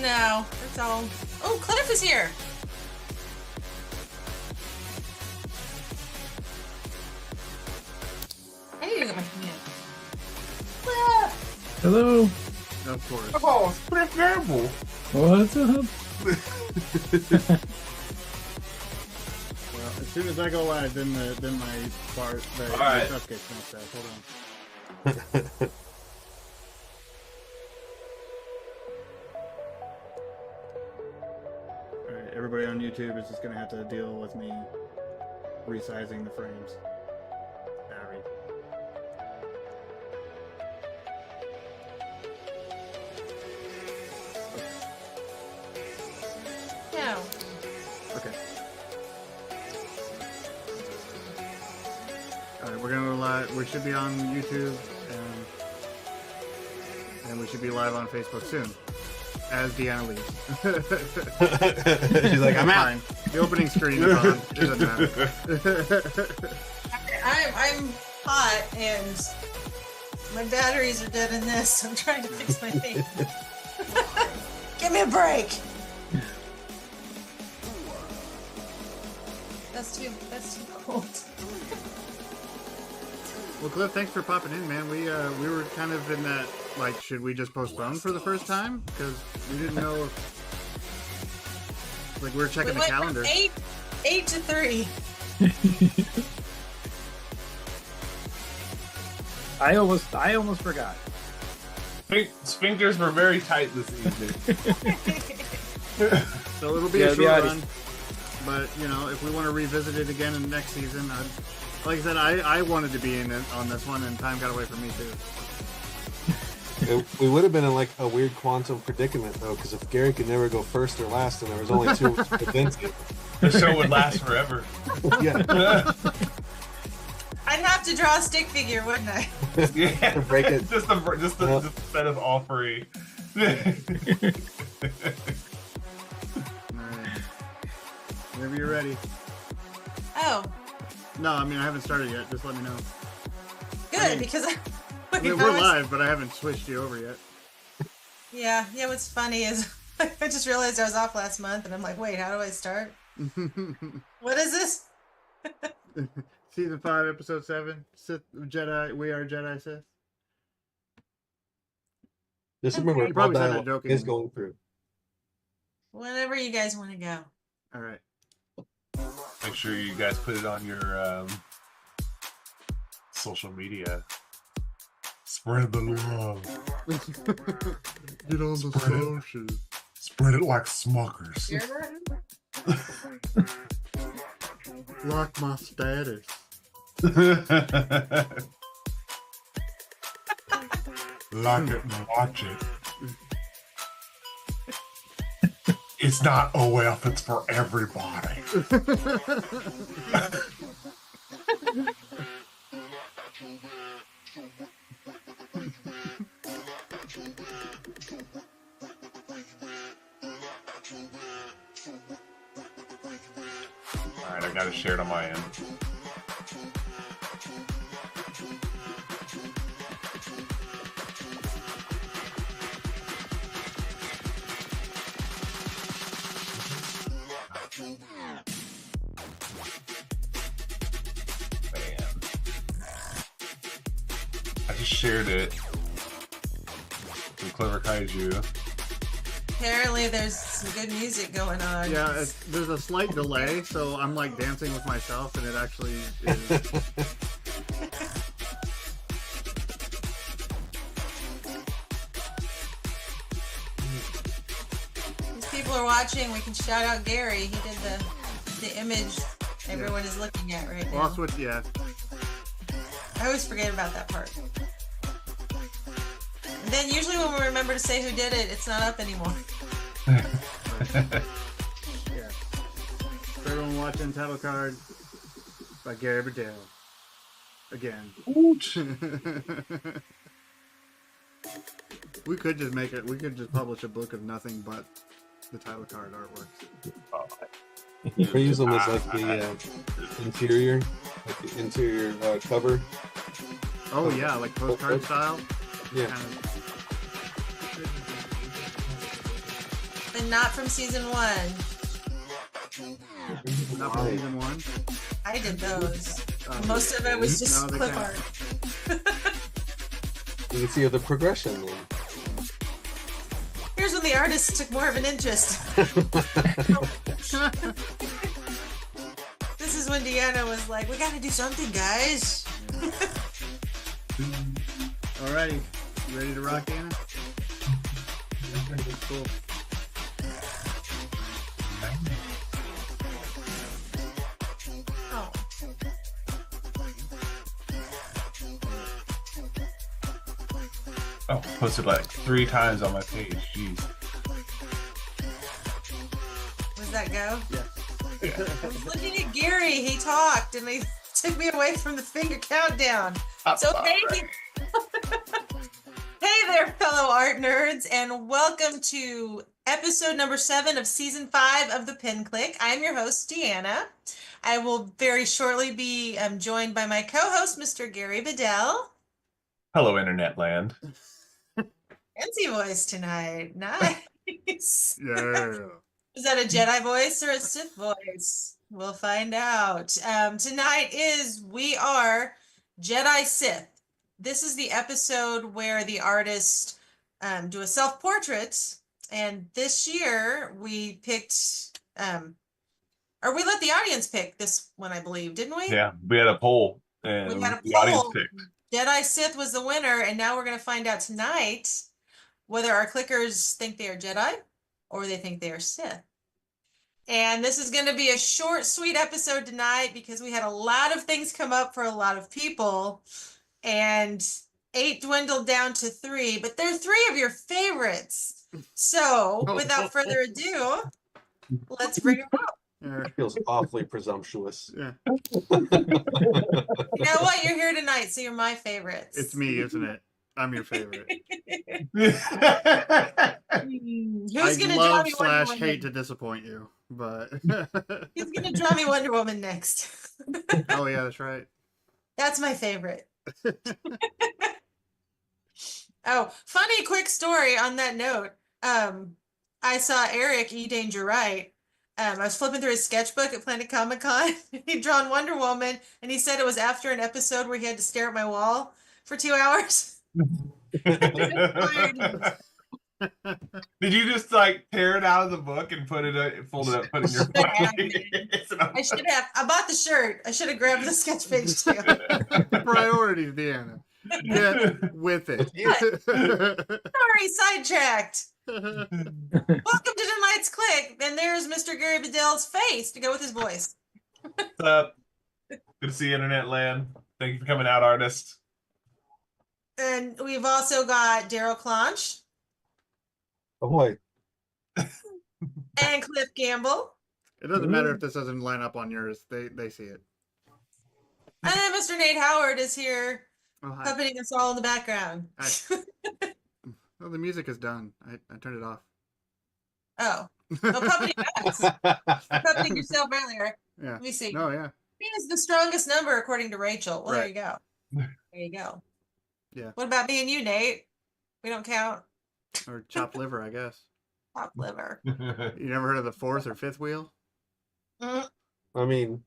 no, that's all. Oh, Cliff is here. I need to get my command. Hello. Of course. Oh, Cliff Gamble. What's up? Well, as soon as I go live, then my bar, the right. stuff gets messed up. Hold on. All right, everybody on YouTube is just gonna have to deal with me resizing the frames. Sorry. No. Okay. Alright, we're gonna go live. We should be on YouTube and we should be live on Facebook soon. As Deanna leaves. She's like, I'm out. Fine. The opening screen is on. It doesn't matter. I'm hot and my batteries are dead in this. So I'm trying to fix my thing. Give me a break. That's too cold. Well, Cliff, thanks for popping in, man. We were kind of in that, like, should we just postpone for the first time? Because we didn't know if, like, we were checking the calendar. From 8 to 3. I almost forgot. Sphincters were very tight this evening. So it'll be a short run. But, you know, if we want to revisit it again in the next season, like I said, I wanted to be in it on this one, and time got away from me, too. We would have been in like a weird quantum predicament though, because if Gary could never go first or last, and there was only 2 weeks to prevent it. The show would last forever. Yeah, I'd have to draw a stick figure, wouldn't I? Yeah, break it. Just a set of all three. Alright. Whenever you're ready. Oh, No, I mean, I haven't started yet. Just let me know. good, because I mean, we're live, but I haven't switched you over yet. Yeah, what's funny is I just realized I was off last month and I'm like, wait, how do I start? What is this? Season 5, Episode 7, Sith Jedi, We Are Jedi Sith. just remember, Okay. all Probably said that dialogue joking. is going through. Whenever you guys want to go. Alright. Make sure you guys put it on your social media. Spread the love. Get on the social. Spread it like Smuckers. Lock my status. Like it and watch it. It's not OF, it's for everybody. Alright, I gotta share it on my end. I just shared it. Some clever kaiju. Apparently there's some good music going on. Yeah, there's a slight delay, so I'm like dancing with myself, and it actually is. These people are watching. We can shout out Gary. He did the image everyone is looking at right now. Well, I'll switch, yeah. I always forget about that part. And then usually when we remember to say who did it, it's not up anymore. Yeah. For everyone watching, title card by Gary Burdell. Again. We could just make it. We could just publish a book of nothing but the title card artworks. Or use them as like the interior, cover. Oh yeah, like postcard style. Yeah. Kind of. and not from season 1. Not from season 1. I did those. Most of it was just No, they clip count. art. You can see the progression then. Here's when the artist took more of an interest. This is when Deanna was like, we gotta do something, guys. Alrighty. You ready to rock, Anna? Cool. Oh. Oh, posted like 3 times on my page. Jeez. Does that go? Yeah. I was looking at Gary. He talked, and he took me away from the finger countdown. So thank you. Hey there, fellow art nerds, and welcome to episode number 7 of season 5 of the Pin Clique. I'm your host, Deanna. I will very shortly be joined by my co-host, Mr. Gary Bedell. Hello, internet land. Fancy voice tonight. Nice. Yeah. Is that a Jedi voice or a Sith voice? We'll find out. Tonight we are Jedi Sith. This is the episode where the artists do a self-portrait, and this year we picked, or we let the audience pick this one, I believe, didn't we? Yeah, we had a poll, and We had a the audience poll. picked. Jedi Sith was the winner, and now we're going to find out tonight whether our clickers think they are Jedi or they think they are Sith. And this is going to be a short, sweet episode tonight because we had a lot of things come up for a lot of people, and 8 dwindled down to 3, but they're 3 of your favorites. So without further ado, let's bring them up. That feels awfully presumptuous. Yeah. You know what? You're here tonight, so you're my favorites. It's me, isn't it? I'm your favorite. Who's I gonna draw love me Wonder Woman? hate to disappoint you, but Who's gonna draw me Wonder Woman next? oh yeah, that's right. That's my favorite. Oh, funny quick story on that note. I saw Eric E. Danger Right. I was flipping through his sketchbook at Planet Comic Con. He'd drawn Wonder Woman, and he said it was after an episode where he had to stare at my wall for 2 hours. Did you just like tear it out of the book and put it, fold it up, put it in your pocket? I should have. I bought the shirt. I should have grabbed the sketch page too. Priorities, Deanna. Get with it. Sorry, sidetracked. Welcome to tonight's Clique. And there's Mr. Gary Bedell's face to go with his voice. What's up? Good to see internet land. Thank you for coming out, artist. And we've also got Daryl Clonch Oh boy. and Cliff Gamble. It doesn't matter if this doesn't line up on yours. They see it. And then Mr. Nate Howard is here, Oh, hi. puppeting us all in the background. Hi. Oh, the music is done. I turned it off. Oh. No, puppeting us. Puppeting yourself earlier. Yeah. Let me see. No, yeah. 3 is the strongest number according to Rachel. Well, there Right. you go. There you go. Yeah. What about me and you, Nate? We don't count. Or chopped liver, I guess. Top liver. You never heard of the 4th or 5th wheel? Mm. I mean,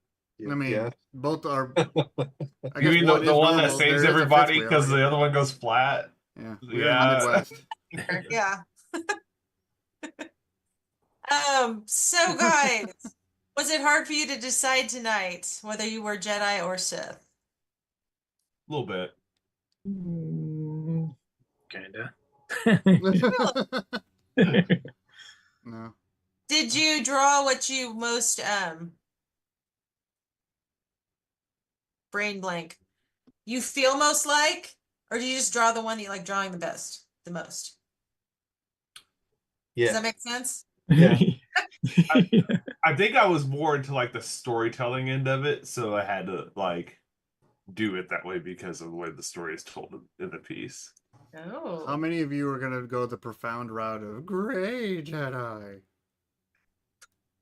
I mean, yeah. both are. I You mean the is one that normal. saves There is a everybody fifth wheel, because I the other one goes flat? Yeah. Yeah. We're in the Midwest. Yeah. So guys, was it hard for you to decide tonight whether you were Jedi or Sith? A little bit. Kinda. No. Did you draw what you most brain blank you feel most like, or do you just draw the one that you like drawing the most? Does Yeah. that make sense? Yeah. I think I was more into like the storytelling end of it, so I had to like do it that way because of the way the story is told in the piece. Oh. How many of you are going to go the profound route of Gray Jedi?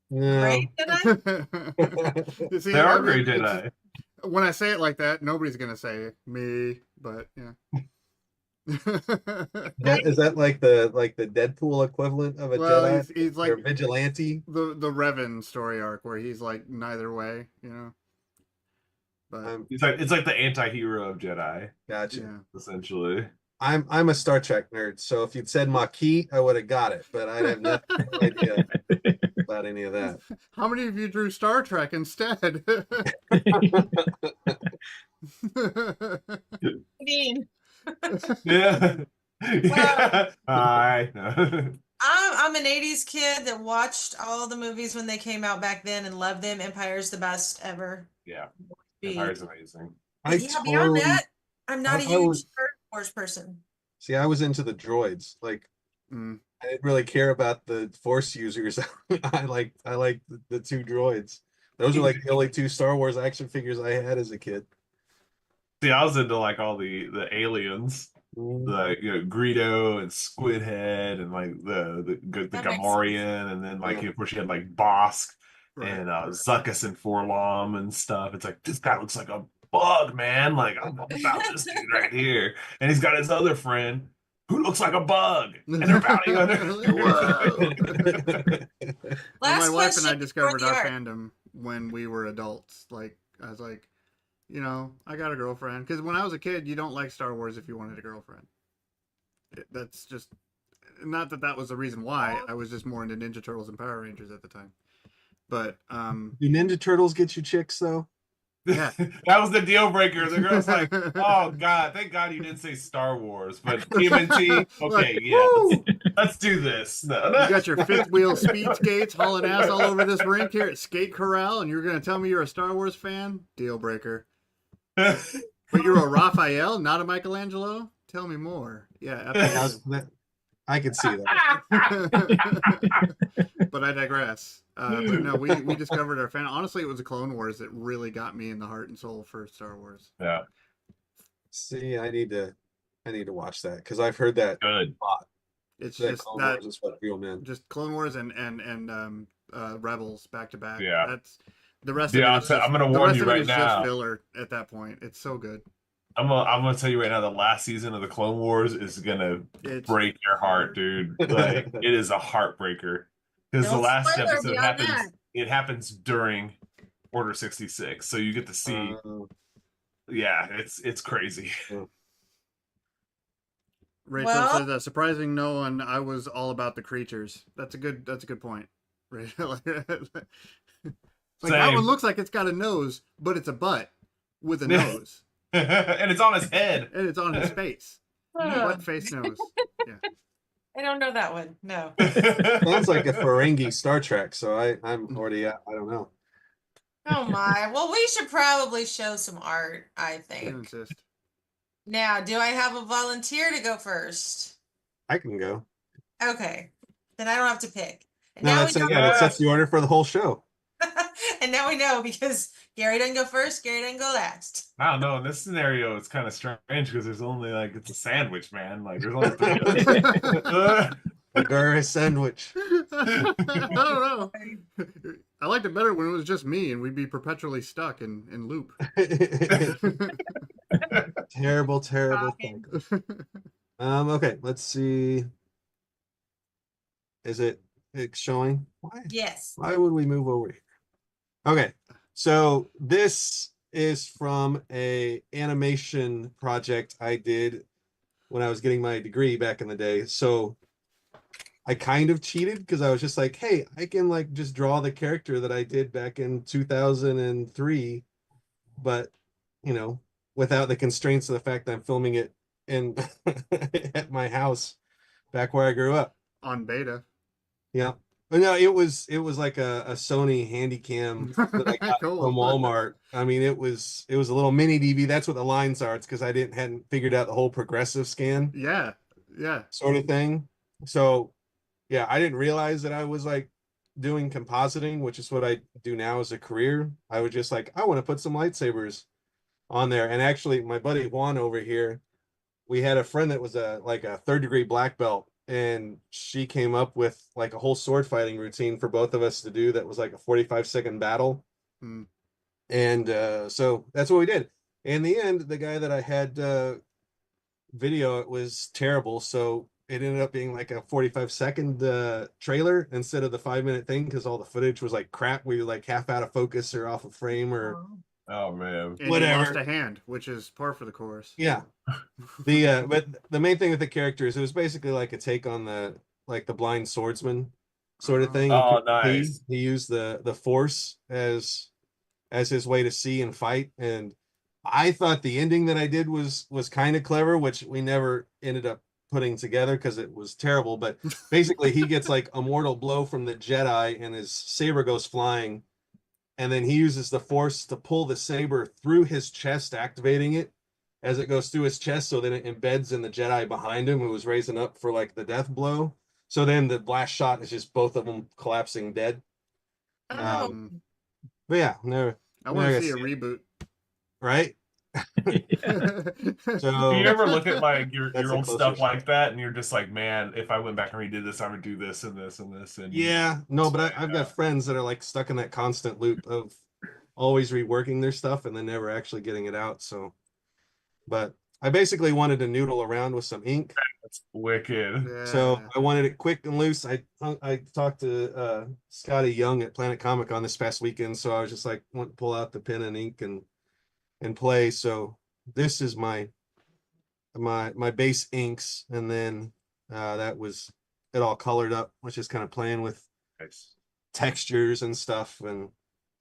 No. Great, Jedi? You see, There are I mean, great it's- Jedi. When I say it like that, nobody's going to say me, but yeah. Is that like the Deadpool equivalent of a Well, Jedi? he's like Or vigilante? the Revan story arc where he's like neither way, you know. But It's like the anti-hero of Jedi, Gotcha. yeah. essentially. I'm a Star Trek nerd, so if you'd said Maquis, I would have got it, but I'd have no idea about any of that. How many of you drew Star Trek instead? Mean. Yeah. Yeah. I I'm an 80s kid that watched all the movies when they came out back then and loved them. Empire's the best ever. Yeah. Be. Empire's amazing. I Yeah, beyond totally that, I'm not a I huge was Star Wars person. see. I was into the droids. Like Mm. I didn't really care about the Force users. I like the two droids. Those are like the only two Star Wars action figures I had as a kid. See, I was into like all the aliens, the Greedo and Squidhead and like the That makes Gamorrean, and then like Yeah. of course you had like Bosk Right. and Zuckuss and Forlom and stuff. It's like this guy looks like a bug, man. Like I'm about this dude right here, and he's got his other friend who looks like a bug, and they're bounty hunter. Whoa. Well, my Last wife and I question discovered before the our art. fandom when we were adults. Like, I was like, you know, I got a girlfriend. Because when I was a kid, you don't like Star Wars if you wanted a girlfriend. That's just, not that that was the reason why. I was just more into Ninja Turtles and Power Rangers at the time. But, Do Ninja Turtles get you chicks though? yeah. That was the deal breaker. The girl's like, "Oh God, thank God you didn't say Star Wars." But TMNT, okay, yeah, let's do this. No, You got your fifth wheel speed skates hauling ass all over this rink here at Skate Corral, and you're going to tell me you're a Star Wars fan? Deal breaker. But you're a Raphael, not a Michelangelo? Tell me more. Yeah, absolutely. I could see that. But I digress. But no, we discovered our fan. Honestly, it was the Clone Wars that really got me in the heart and soul for Star Wars. Yeah, See, I need to watch that because I've heard that good. a lot. It's That just Clone that, Wars is what real men. just Clone Wars and Rebels back to back. Yeah. That's the rest Yeah, of it. Is just, I'm gonna the warn rest you of it right is now. just filler at that point. It's so good. I'm gonna tell you right now, the last season of the Clone Wars is gonna It's break your heart, dude. Like it is a heartbreaker because the No last spoiler episode beyond happens. that. It happens during Order 66, so you get to see. Yeah, it's crazy. Rachel Well- says, surprising no one. I was all about the creatures. That's a good point. Rachel. Like that Same. one looks like it's got a nose, but it's a butt with a Yeah. nose, And it's on his head. and it's on his face. Butt, face, nose. Yeah. I don't know that one. No. Sounds like a Ferengi Star Trek, so I'm already I don't know. Oh my. Well, we should probably show some art, I I think. insist. Now, do I have a volunteer to go first? I can go. Okay. Then I don't have to pick. And No, now that's we know, that sets the order for the whole show. and now we know because Gary doesn't go first, Gary doesn't go last. I don't know. In this scenario, it's kind of strange because there's only like it's a sandwich, man. Like there's only 3 of us. A Gura sandwich. I don't know. I liked it better when it was just me and we'd be perpetually stuck in loop. Terrible Shocking. thing. Okay, let's see. Is it showing? Why? Yes. Why would we move over here? Okay, so this is from a animation project I did when I was getting my degree back in the day. So I kind of cheated because I was just like, hey, I can like just draw the character that I did back in 2003, but you know, without the constraints of the fact that I'm filming it in at my house back where I grew up. On beta. Yeah. But no, it was like a Sony Handycam that I got Cool. from Walmart. I mean, it was a little mini DV. That's what the lines are. It's because I hadn't figured out the whole progressive scan Yeah. Yeah. sort of thing. So yeah, I didn't realize that I was like doing compositing, which is what I do now as a career. I was just like, I want to put some lightsabers on there. And actually my buddy Juan over here, we had a friend that was a 3rd-degree black belt, and she came up with like a whole sword fighting routine for both of us to do that was like a 45-second battle. Mm. And so that's what we did. In the end, the guy that I had video, it was terrible. So it ended up being like a 45-second trailer instead of the 5-minute thing because all the footage was like crap. We were like half out of focus or off of frame or Oh man. And whatever. he lost a hand, which is par for the course. Yeah. But the main thing with the characters, it was basically like a take on the blind swordsman sort of thing. Oh, He nice. he used the force as his way to see and fight. And I thought the ending that I did was kind of clever, which we never ended up putting together because it was terrible. But basically he gets like a mortal blow from the Jedi and his saber goes flying. And then he uses the force to pull the saber through his chest, activating it as it goes through his chest. So then it embeds in the Jedi behind him who was raising up for like the death blow. So then the blast shot is just both of them collapsing dead. Oh. But yeah, never. I want to never see a got reboot. right? So Do you ever look at like your That's a old closer stuff shot. like that and you're just like, man, if I went back and redid this, I would do this and this and this and yeah, no, but I've Yeah. got friends that are like stuck in that constant loop of always reworking their stuff and then never actually getting it out. So, but I basically wanted to noodle around with some ink. That's wicked. Yeah. So I wanted it quick and loose. I talked to Scotty Young at Planet Comic on this past weekend, so I was just like, want to pull out the pen and ink and play. So this is my base inks, and then that was it all colored up, which is kind of playing with Nice. textures and stuff. And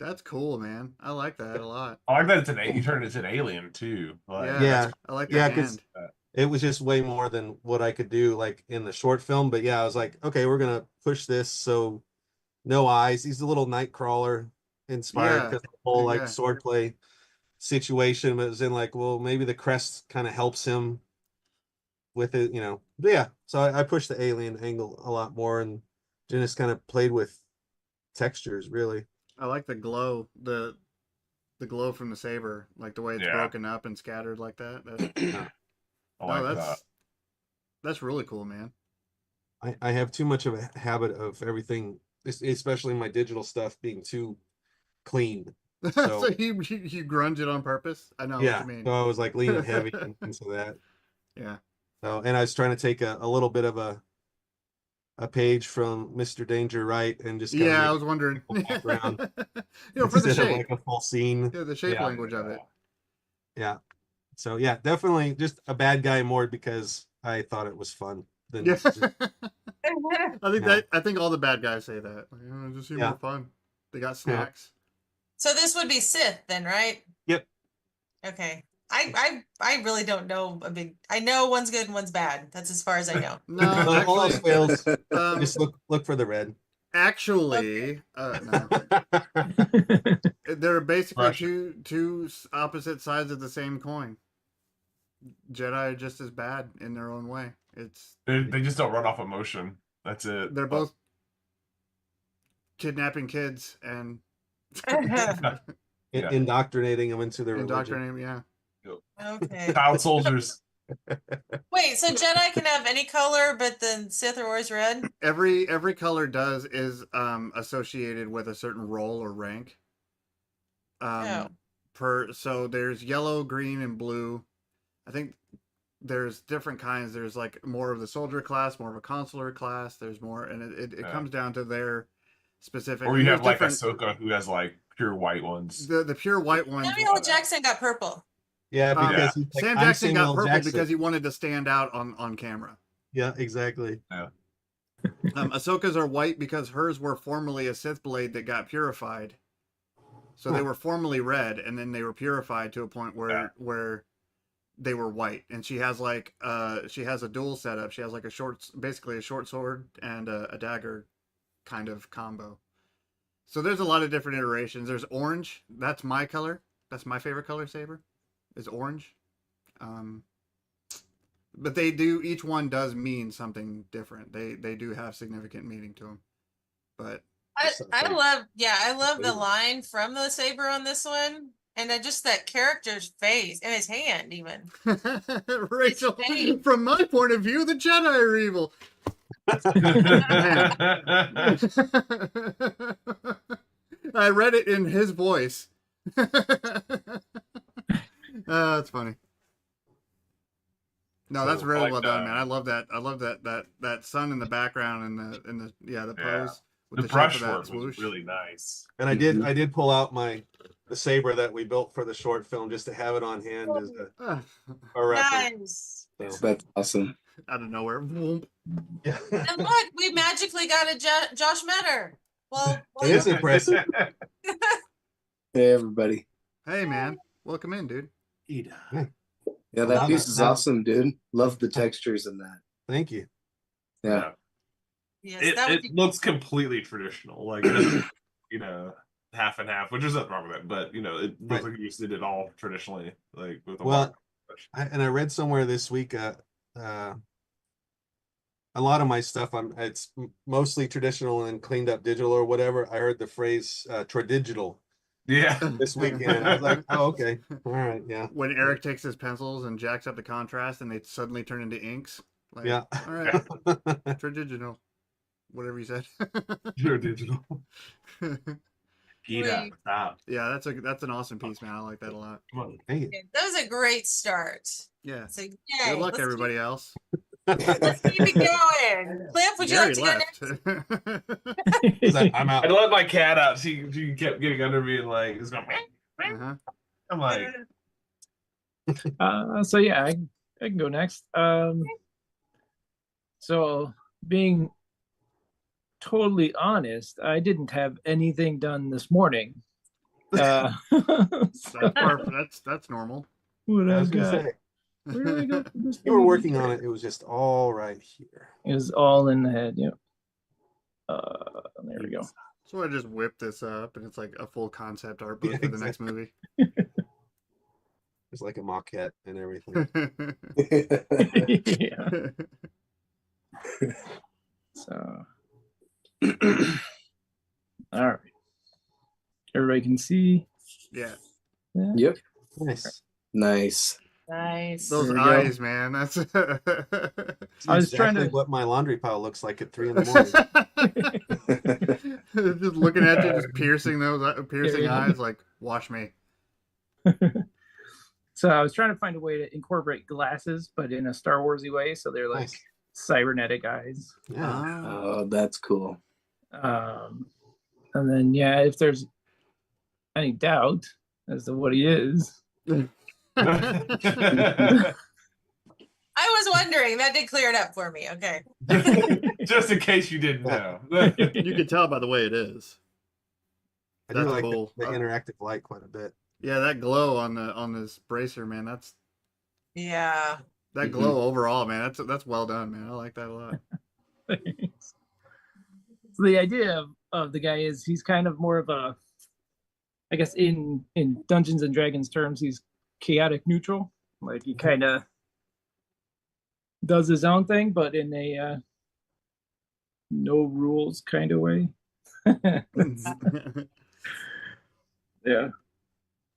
That's cool, man. I like that a lot. I like that you turned it into an alien too. Like, Yeah. yeah, I like yeah, that 'cause hand. it was just way more than what I could do like in the short film. But yeah, I was like, okay, we're gonna push this. So no eyes. He's a little Nightcrawler inspired Yeah, because the whole like yeah. swordplay situation. But it was in like, well, maybe the crest kind of helps him with it, But yeah, so I pushed the alien angle a lot more and just kind of played with textures, really. I like the glow, the glow from the saber, like the way it's Yeah. broken up and scattered like that. That's, I like no, that. that's really cool, man. I have too much of a habit of everything, especially my digital stuff, being too clean. So, So you grunge it on purpose? I know yeah, what you mean. so I was like leaning heavy into that. Yeah. So, and I was trying to take a little bit of a page from Mr. Danger Right and just kind Yeah, I of was wondering. background For the instead of shape. like a full scene. Yeah, the shape Yeah. language of it. Yeah. So yeah, definitely just a bad guy more because I thought it was fun than Yeah. just- I think all the bad guys say that. Like, oh, it just seemed Yeah. more fun. They got snacks. So this would be Sith then, right? Yep. Okay. I really don't know I know one's good and one's bad. That's as far as I know. No, Well, all else actually, fails. um, Just look for the red. actually, no. They're basically Russia. two opposite sides of the same coin. Jedi are just as bad in their own way. They just don't run off emotion. That's it. They're both kidnapping kids and Yeah. Indoctrinating them into their religion. indoctrinating. Yeah. Okay. Child soldiers. Wait, so Jedi can have any color, but the Sith are always red? Every color is associated with a certain role or rank. Oh. So there's yellow, green, and blue. I think there's different kinds. There's like more of the soldier class, more of a consular class. There's more, and it comes down to their specific. Or you there's have like different- Ahsoka who has like pure white ones. the pure white ones. Samuel Jackson got purple. Yeah, because he's like, Sam "I'm Jackson got Samuel purple Jackson." because he wanted to stand out on camera. Yeah, exactly. Ahsoka's are white because hers were formerly a Sith blade that got purified. So they were formerly red, and then they were purified to a point where they were white. And she has she has a dual setup. She has like basically a short sword and a dagger kind of combo. So there's a lot of different iterations. There's orange. That's my color. That's my favorite color saber. Is orange. But each one does mean something different. They do have significant meaning to them. But I love the line from the saber on this one. And just that character's face and his hand even. Rachel, It's from my point of view, the Jedi are evil. I read it in his voice. That's funny. No, that's So, really I like well done, the- man. I love that. I love that sun in the background and the Yeah. pose with The the shape of that brushwork was swoosh. really nice. And I did pull out the saber that we built for the short film just to have it on hand as a reference. Nice. So, That's awesome. Out of nowhere. Boom. yeah. And look, we magically got a Josh Metter. Well, It is impressive. Hey, everybody. Hey, man. Welcome in, dude. Yeah, Well, that now piece that- is now- awesome, dude. Love the textures in that. Thank you. Yeah. yes, It, that would it be looks completely traditional, like it doesn't, half and half, which is nothing wrong with it. But it looks Right. like you just did it all traditionally, like with a Well, watercolor. I read somewhere this week a lot of my stuff it's mostly traditional and cleaned up digital or whatever. I heard the phrase tradigital Yeah, this weekend. I was like, oh, okay. All right, yeah. When Eric takes his pencils and jacks up the contrast and they suddenly turn into inks. Like, Yeah. All right. Tradigital. Whatever you said. you're digital. Get up, Wait. stop. Yeah, that's an awesome piece, man. I like that a lot. Come on. Dang it. that was a great start. Yeah. So yay, Good luck, let's everybody else. Let's keep it going. Cliff, would you Gary like to go left. next? He's like, I'm I out. let my cat out. She kept getting under me and like it's going. Uh-huh. I'm like, So yeah, I can go next. So being totally honest, I didn't have anything done this morning. That's perfect. That's normal. What I I was gonna got? say, Where did I go for this you were thing? working on it. It was just all right here. It was all in the head. Yep. There we go. So I just whip this up and it's like a full concept art book Yeah, for the next movie. It's like a maquette and everything. Yeah. So. All right. Everybody can see. Yeah. that? Yep. Nice. Nice. Nice. Those There we go. eyes, man. That's It's I was trying exactly to- what my laundry pile looks like at 3 a.m. just looking at you, just piercing piercing Yeah. eyes, like wash me. So I was trying to find a way to incorporate glasses, but in a Star Warsy way. So they're like Nice. cybernetic eyes. Yeah. Oh, that's cool. And then yeah, if there's any doubt as to what he is, I was wondering. That did clear it up for me. Okay. just in case you didn't know. You can tell by the way it is. I do That's like cool. the interactive light quite a bit. Yeah, that glow on this bracer, man. Yeah. That glow overall, man. That's well done, man. I like that a lot. so the idea of the guy is he's kind of more of a, I guess in Dungeons and Dragons terms, he's chaotic neutral. Like he kind of does his own thing, but in a no rules kind of way. Yeah.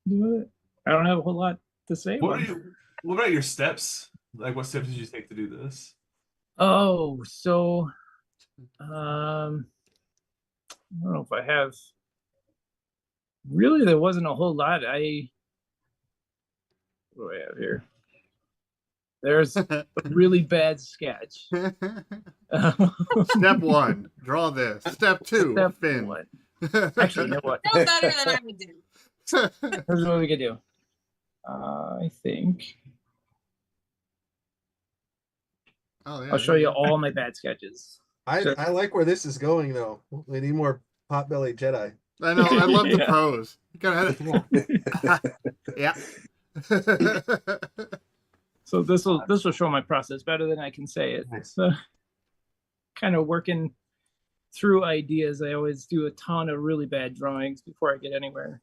But I don't have a whole lot to say. What about it. what about your steps? Like, what steps did you take to do this? Oh, so I don't know if I have. Really, there wasn't a whole lot. What do I have here? There's a really bad sketch. Step 1, draw this. Step 2, Step fin. one. Actually, you know what? Still better than I would do. Here's what we could do. I think Oh, yeah, I'll show you all my bad sketches. I So- like where this is going though. We need more pot-bellied Jedi. I know. I love the Yeah. pose. You kind of yeah. So this will show my process better than I can say it. Nice. So, kind of working through ideas. I always do a ton of really bad drawings before I get anywhere.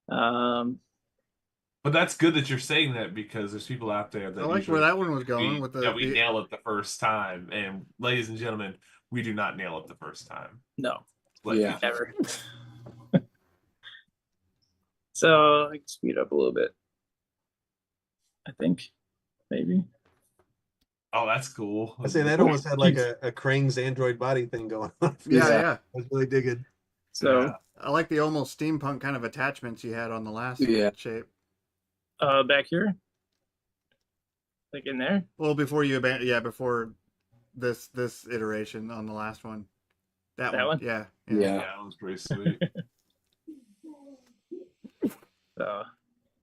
But that's good that you're saying that because there's people out there that I like usually where that one was going with the. we nail it the first time. And ladies and gentlemen, we do not nail it the first time. No, Like, Yeah. never. So I can speed up a little bit. I think, maybe. Oh, that's cool. I say that almost had like a Krang's android body thing going on. Yeah, Yeah. yeah. I was really digging. So Yeah. I like the almost steampunk kind of attachments you had on the last Yeah. shape. back here. like in there. Well, before you before this iteration on the last one. That one. one? Yeah. Yeah. That was pretty sweet. So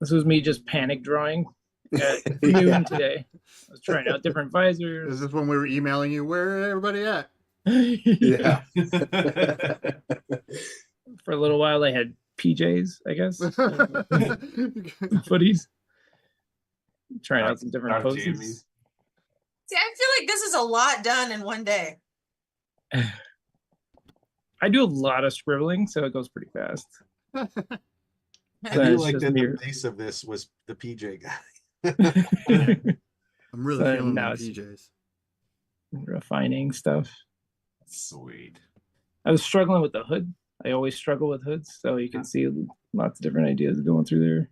this was me just panic drawing at Yeah. noon today. I was trying out different Is visors. this when we were emailing you? Where everybody at? Yeah. For a little while, I had PJs, I guess, footies. Trying out some different Dark poses. jammies. See, I feel like this is a lot done in one day. I do a lot of scribbling, so it goes pretty fast. I So do it's like just that me- the base of this was the PJ guy. I'm really So feeling now them it's- PJs. refining stuff. Sweet. I was struggling with the hood. I always struggle with hoods, so you can see lots of different ideas going through there.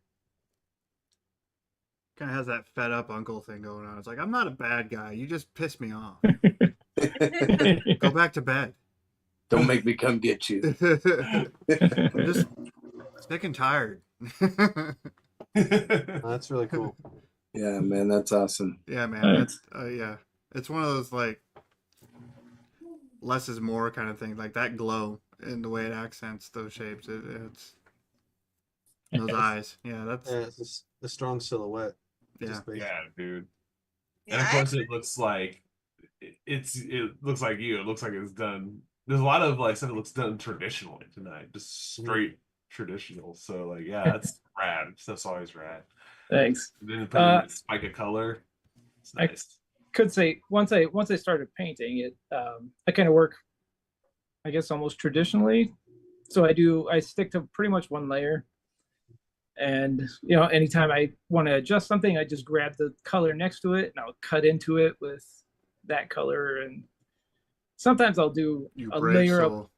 Kind of has that fed up uncle thing going on. It's like, I'm not a bad guy. You just piss me off. Go back to bed. Don't make me come get you. I'm just sick and tired. That's really cool. Yeah, man, that's awesome. Yeah, man. Thanks. That's yeah. It's one of those like less is more kind of thing. Like that glow and the way it accents those shapes. It's those eyes. Yeah, that's Yeah, it's a strong silhouette. yeah. Just based- Yeah, dude. Yeah, And of I course, it looks like it looks like you. It looks like it's done. There's a lot of like stuff that looks done traditionally tonight, just straight traditional. So like, yeah, that's rad. Stuff's always rad. Thanks. And then put a spike of color. It's I- nice. Could say once I started painting it, I kind of work, I guess, almost traditionally. So I stick to pretty much one layer. And anytime I want to adjust something, I just grab the color next to it and I'll cut into it with that color. And sometimes I'll do You a brave layer up, soul.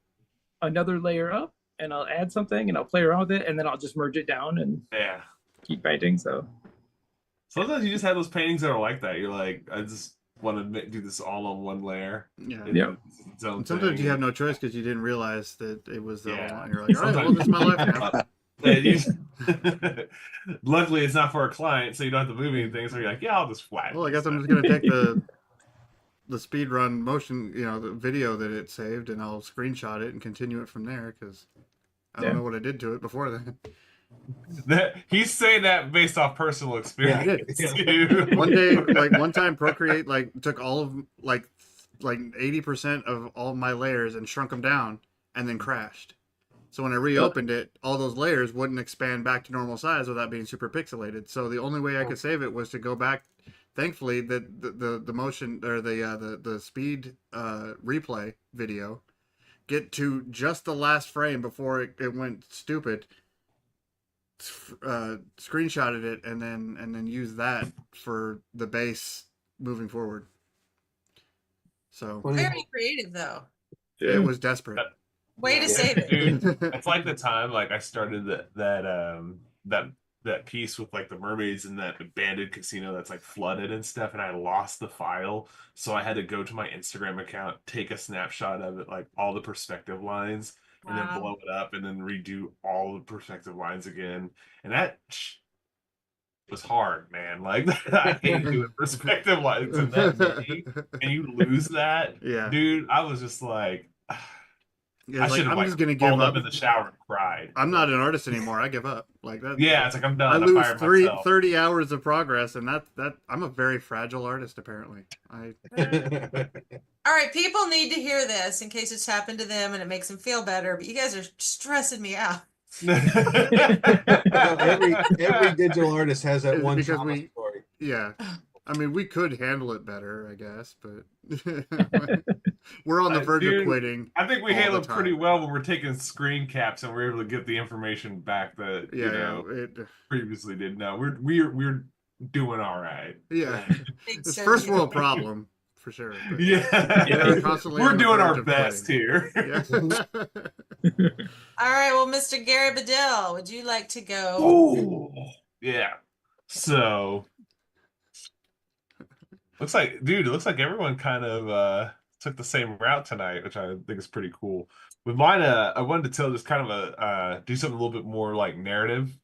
another layer up, and I'll add something and I'll play around with it, and then I'll just merge it down and Yeah. keep painting. So Sometimes you just have those paintings that are like that. You're like, I just want to do this all on one layer. Yeah. Yeah. Its own And sometimes thing. you have no choice because you didn't realize that it was the Yeah. whole. You're like, all right, well, this is my life now. Yeah, luckily, it's not for a client, so you don't have to move anything. So you're like, yeah, I'll just flatten. Well, I guess I'm this just gonna take the speed run motion, the video that it saved, and I'll screenshot it and continue it from there because I don't know what I did to it before then. He's saying that based off personal experience. Yeah. Dude. One day, like one time, Procreate took all of like 80% of all my layers and shrunk them down, and then crashed. So when I reopened it, all those layers wouldn't expand back to normal size without being super pixelated. So the only way I could save it was to go back. Thankfully, the motion or the speed replay video, get to just the last frame before it went stupid. Screenshotted it and then used that for the base moving forward. So very creative though. it was desperate. Way to save it. Dude, it's like the time like I started that piece with like the mermaids and that abandoned casino that's like flooded and stuff, and I lost the file, so I had to go to my Instagram account, take a snapshot of it, like all the perspective lines, and then Wow. blow it up and then redo all the perspective lines again. And that was hard, man. Like I hate doing perspective lines in that many, and you lose that. Yeah. Dude, I was just like, Yeah, I it's should have I'm just gonna give rolled up. in the shower and cried. I'm not an artist anymore. I give up. Like that. Yeah, it's like I'm done. I I lose fired myself. 30 hours of progress, and that I'm a very fragile artist. Apparently, All right, people need to hear this in case it's happened to them and it makes them feel better. But you guys are stressing me out. No, every digital artist has that Is it one because trauma we- story. yeah. I mean, we could handle it better, I guess, but we're on the verge Dude, of quitting. I think we all the handled time. pretty well when we're taking screen caps and we're able to get the information back that Yeah, previously did. No, we're doing all right. yeah. Big It's surgery. first world problem for sure. But Yeah, we're constantly we're on the doing verge our of best quitting. here. Yeah. All right, well, Mr. Gary Bedell, would you like to go? Ooh, yeah. So it looks like everyone kind of took the same route tonight, which I think is pretty cool. With mine, I wanted to tell just kind of do something a little bit more like narrative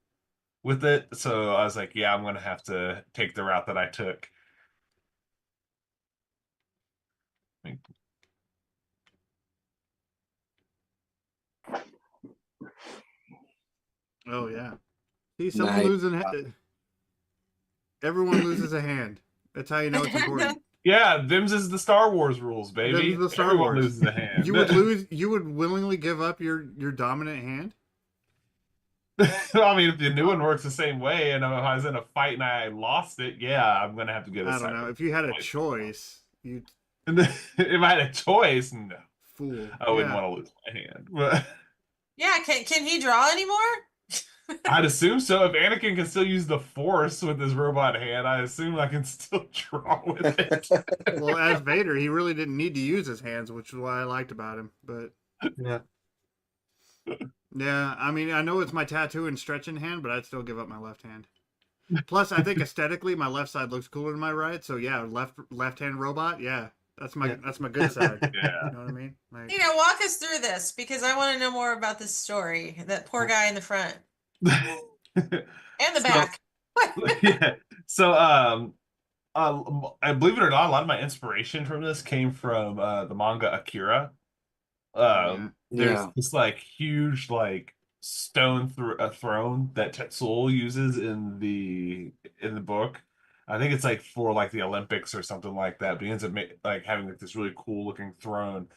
with it. So I was like, yeah, I'm gonna have to take the route that I took Oh yeah. See, someone Nice. losing. Everyone loses a hand. That's how you know it's important. Yeah, them's is the Star Wars rules, baby. Them's the Star Everyone Wars. loses a hand. You would lose. You would willingly give up your dominant hand. I mean, if the new one works the same way, and if I was in a fight and I lost it, yeah, I'm gonna have to get a I don't know. If you had a choice, you if I had a choice, no, fool. I wouldn't Yeah. want to lose my hand. But Yeah, can he draw anymore? I'd assume so. If Anakin can still use the Force with his robot hand, I assume I can still draw with it. Well, as Vader, he really didn't need to use his hands, which is what I liked about him. But Yeah. yeah, I mean, I know it's my tattoo and stretching hand, but I'd still give up my left hand. Plus, I think aesthetically, my left side looks cooler than my right. So yeah, left hand robot. Yeah, that's my good side. Yeah. You know what I mean? Like, Walk us through this because I want to know more about this story. That poor guy in the front and the back. Yeah. So, I believe it or not, a lot of my inspiration from this came from the manga Akira. There's Yeah. this like huge like throne that Tetsuo uses in the book. I think it's like for like the Olympics or something like that. But he ends up like having like this really cool looking throne,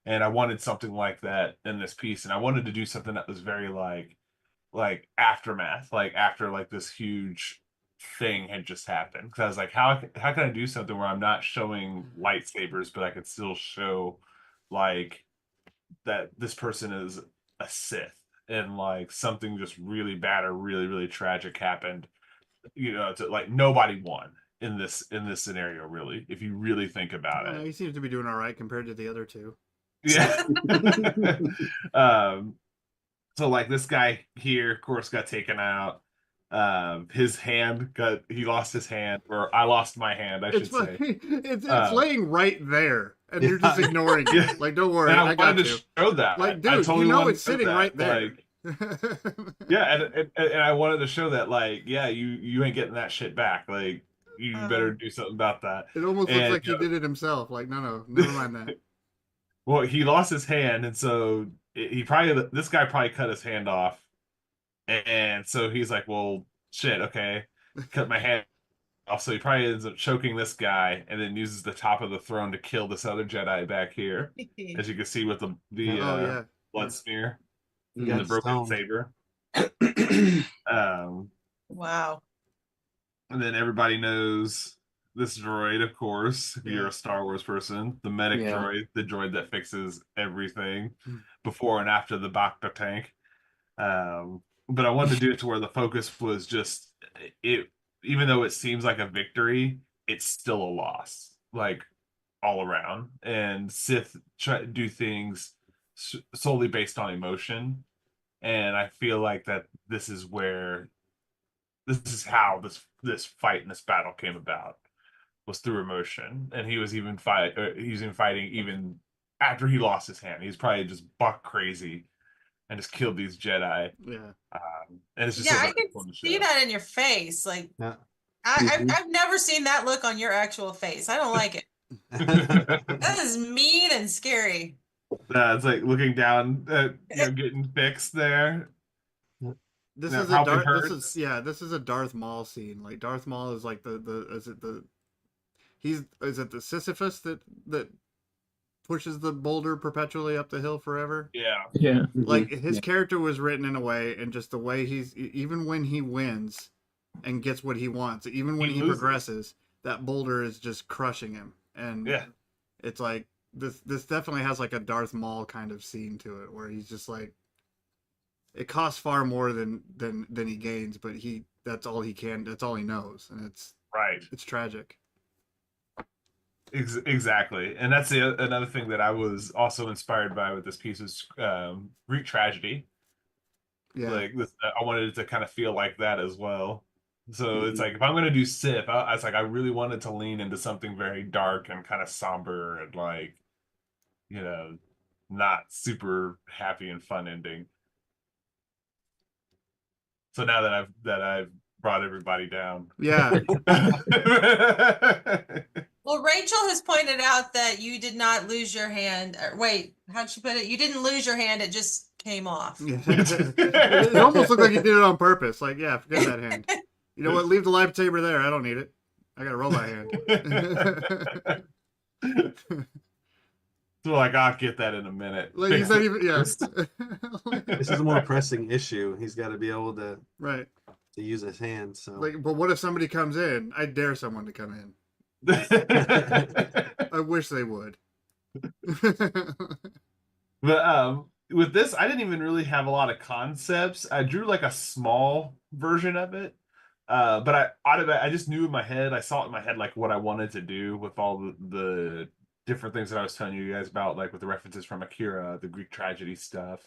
and I wanted something like that in this piece, and I wanted to do something that was very like aftermath, like after like this huge thing had just happened. Because I was like, how can I do something where I'm not showing lightsabers, but I could still show like that this person is a Sith and like something just really bad or really really tragic happened. You know, to like nobody won in this scenario. Really, if you really think about it, he seems to be doing all right compared to the other two. yeah. So like this guy here, of course, got taken out. His hand he lost his hand, or I lost my hand, I should say. It's laying right there, and you're just ignoring it. Yeah. Like, don't worry, And I got wanted you. to show that. Like, I dude, totally you know wanted it's to show sitting that. right there. Like, yeah, and I wanted to show that, like, yeah, you ain't getting that shit back. Like, you better do something about that. It almost looks like he did it himself. Like, no, never mind that. Well, he lost his hand, and so this guy probably cut his hand off, and so he's like, well, shit, okay, cut my hand off. So he probably ends up choking this guy, and then uses the top of the throne to kill this other Jedi back here, as you can see with the yeah. blood smear Yeah, and the broken stoned. saber. Wow. And then everybody knows this droid, of course, if you're a Star Wars person, the medic droid, the droid that fixes everything before and after the Bacta tank. But I wanted to do it to where the focus was just it, even though it seems like a victory, it's still a loss, like all around. And Sith do things solely based on emotion, and I feel like that this is how this fight and this battle came about, was through emotion. And he was even fighting even after he lost his hand. He's probably just buck crazy and just killed these Jedi. Yeah. And it's just I can see that in your face. Like, I've never seen that look on your actual face. I don't like it. That is mean and scary. It's like looking down at getting fixed there. This Yeah, is how a it hurts. this is a Darth Maul scene. Like, Darth Maul is like is it the Sisyphus that pushes the boulder perpetually up the hill forever? Yeah. Like, his character was written in a way, and just the way even when he wins and gets what he wants, even when he progresses, that boulder is just crushing him. And it's like this definitely has like a Darth Maul kind of scene to it, where he's just like, it costs far more than he gains, but that's all he knows, and it's tragic. Exactly. And that's another thing that I was also inspired by with this piece is Greek tragedy. Yeah. Like this, I wanted it to kind of feel like that as well. So it's like, if I'm going to do Sith, I really wanted to lean into something very dark and kind of somber and like, not super happy and fun ending. So now that I've brought everybody down. Yeah. Well, Rachel has pointed out that you did not lose your hand. Wait, how'd she put it? You didn't lose your hand, it just came off. Yeah. It almost looked like you did it on purpose. Like, yeah, forget that hand. You know what? Leave the lightsaber there. I don't need it. I got a robot hand. So like, I'll get that in a minute. Like he's not even. Yeah. This is a more pressing issue. He's got to be able to Right. use his hands. So Like, but what if somebody comes in? I dare someone to come in. I wish they would. But with this, I didn't even really have a lot of concepts. I drew like a small version of it. But I just knew in my head, I saw it in my head like what I wanted to do with all the different things that I was telling you guys about, like with the references from Akira, the Greek tragedy stuff.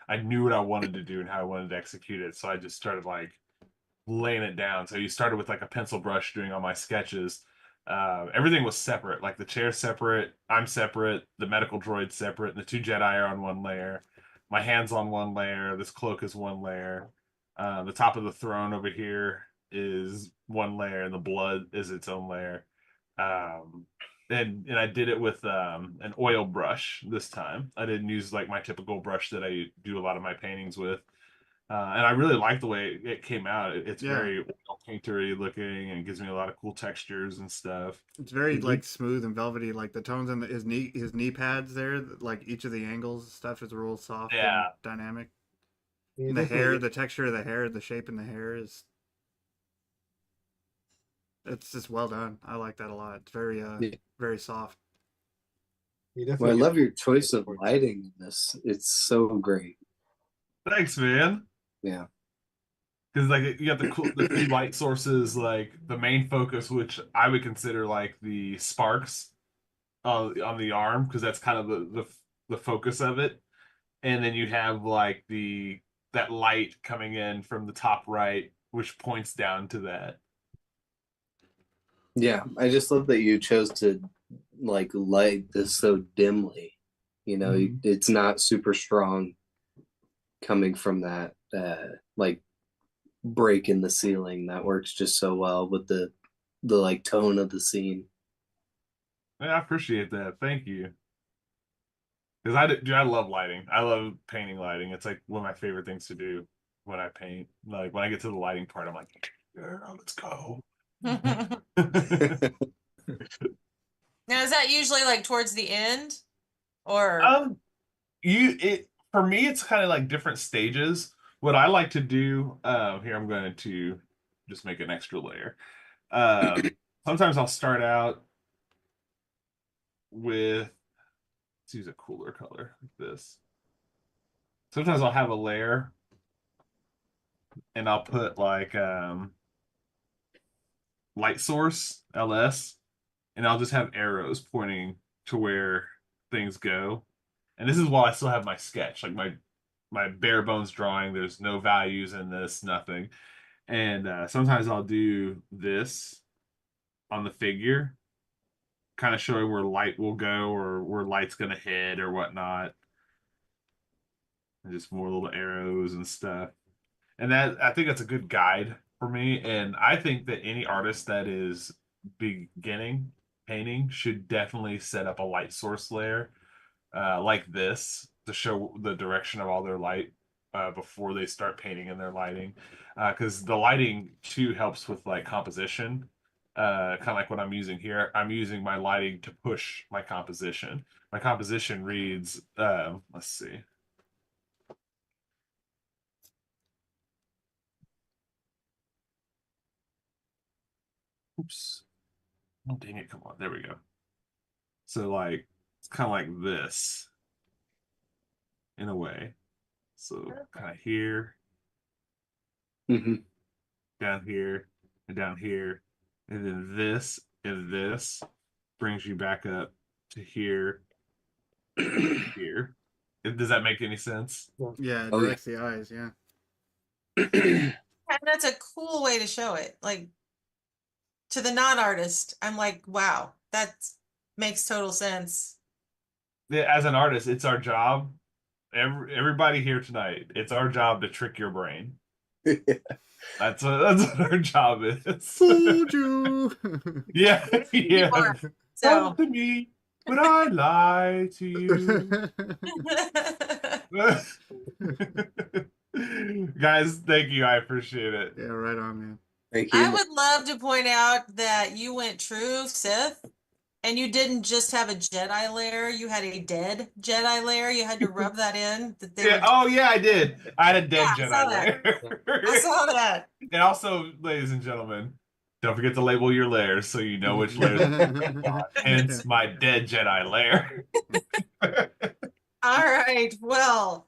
I knew what I wanted to do and how I wanted to execute it. So I just started like laying it down. So you started with like a pencil brush doing all my sketches. Everything was separate. Like the chair's separate, I'm separate, the medical droid's separate, and the two Jedi are on one layer. My hand's on one layer. This cloak is one layer. The top of the throne over here is one layer, and the blood is its own layer. And I did it with an oil brush this time. I didn't use like my typical brush that I do a lot of my paintings with. And I really like the way it came out. It's very oil paintery looking, and it gives me a lot of cool textures and stuff. It's very like smooth and velvety. Like the tones on his knee pads there, like each of the angles and stuff is real soft and dynamic. And the hair, the texture of the hair, the shape in the hair is. It's just well done. I like that a lot. It's very very soft. Well, I love your choice of lighting in this. It's so great. Thanks, man. Yeah. Because like you got the two light sources, like the main focus, which I would consider like the sparks on the arm, because that's kind of the focus of it. And then you have like that light coming in from the top right, which points down to that. Yeah, I just love that you chose to like light this so dimly. You know, it's not super strong coming from that like break in the ceiling. That works just so well with the like tone of the scene. Yeah, I appreciate that. Thank you. Because I love lighting. I love painting lighting. It's like one of my favorite things to do when I paint. Like when I get to the lighting part, I'm like, yeah, let's go. Now, is that usually like towards the end, or for me, it's kind of like different stages. What I like to do here, I'm going to just make an extra layer. Sometimes I'll start out with, let's use a cooler color like this. Sometimes I'll have a layer and I'll put like light source LS, and I'll just have arrows pointing to where things go. And this is while I still have my sketch, like my bare bones drawing. There's no values in this, nothing. And sometimes I'll do this on the figure, kind of showing where light will go or where light's gonna hit or whatnot. And just more little arrows and stuff. And that, I think that's a good guide for me. And I think that any artist that is beginning painting should definitely set up a light source layer like this to show the direction of all their light before they start painting in their lighting. Because the lighting too helps with like composition. Kind of like what I'm using here. I'm using my lighting to push my composition. My composition reads, let's see. Oops. Oh, dang it. Come on. There we go. So, like, it's kind of like this in a way. So, kind of here, down here, and down here. And then this and this brings you back up to here, here. Does that make any sense? Yeah, it directs the eyes. Yeah. and that's a cool way to show it. Like, to the non-artist, I'm like, wow, that makes total sense. As an artist, it's our job. Everybody here tonight, it's our job to trick your brain. That's what our job is. Fooled you. Yeah. So to me when I lie to you. Guys, thank you. I appreciate it. Yeah, right on, man. Thank you. I would love to point out that you went true Sith, and you didn't just have a Jedi lair, you had a dead Jedi lair. You had to rub that in that they Yeah, were. oh yeah, I did. I had a dead Yeah, I saw Jedi that. lair. I saw that. And also, ladies and gentlemen, don't forget to label your layers so you know which layers. Hence my dead Jedi lair. All right. Well,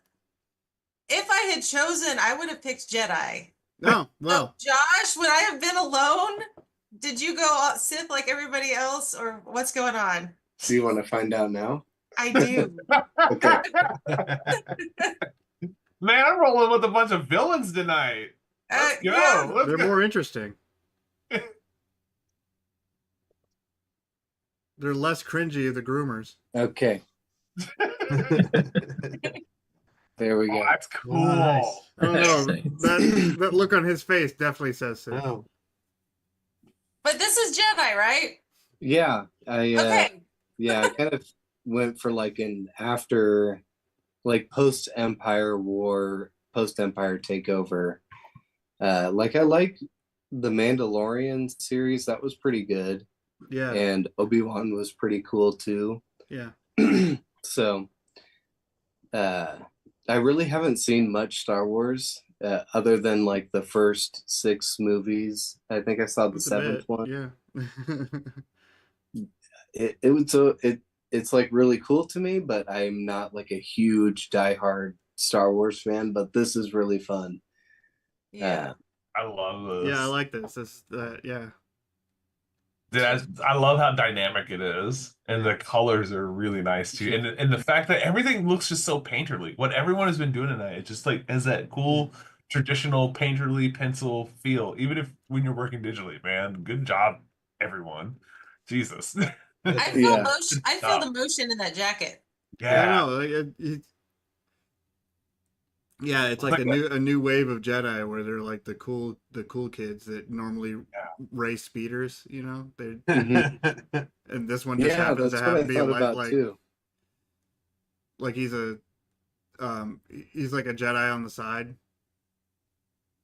if I had chosen, I would have picked Jedi. Oh, So, well. Josh, would I have been alone? Did you go Sith like everybody else, or what's going on? Do you want to find out now? I do. Okay. Man, I'm rolling with a bunch of villains tonight. Let's go. Yeah. Let's They're go. more interesting. They're less cringy, the groomers. Okay. There we Oh, go. that's cool. Nice. I don't know. That look on his face definitely says Sith. Oh, But this is Jedi, right? Yeah, Okay. I kind of went for like an after, like post Empire War, post Empire Takeover. Like I like the Mandalorian series, that was pretty good, Yeah. and Obi-Wan was pretty cool too. Yeah. So, I really haven't seen much Star Wars other than like the first 6 movies. I think I saw the That's a 7th bit, one. Yeah. It was it's like really cool to me, but I'm not like a huge diehard Star Wars fan. But this is really fun. Yeah. I love this. Yeah, I like this. Yeah. Dude, I love how dynamic it is, and the colors are really nice too, and the fact that everything looks just so painterly. What everyone has been doing tonight, it just like has that cool traditional painterly pencil feel, even if when you're working digitally. Man, good job, everyone. Jesus. I feel Yeah. motion. I feel the motion in that jacket. Yeah, I Yeah. know. Yeah, it's like a new wave of Jedi where they're like the cool kids that normally race speeders, you know. They and this one just happens to that's what I be a thought about like too. like he's like a Jedi on the side.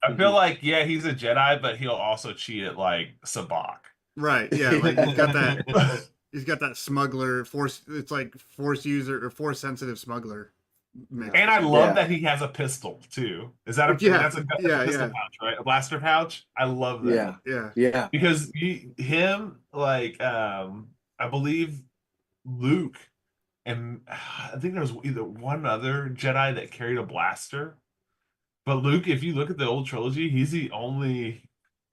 I feel like he's a Jedi, but he'll also cheat at like Sabak. Right. Yeah, like he's got that he's got that smuggler force, it's like force user or force sensitive smuggler mix. And I love that he has a pistol too. Is that a that's a pistol pouch, right? A blaster pouch. I love that. Yeah. Because him like I believe Luke and I think there was either one other Jedi that carried a blaster. But Luke, if you look at the old trilogy, he's the only,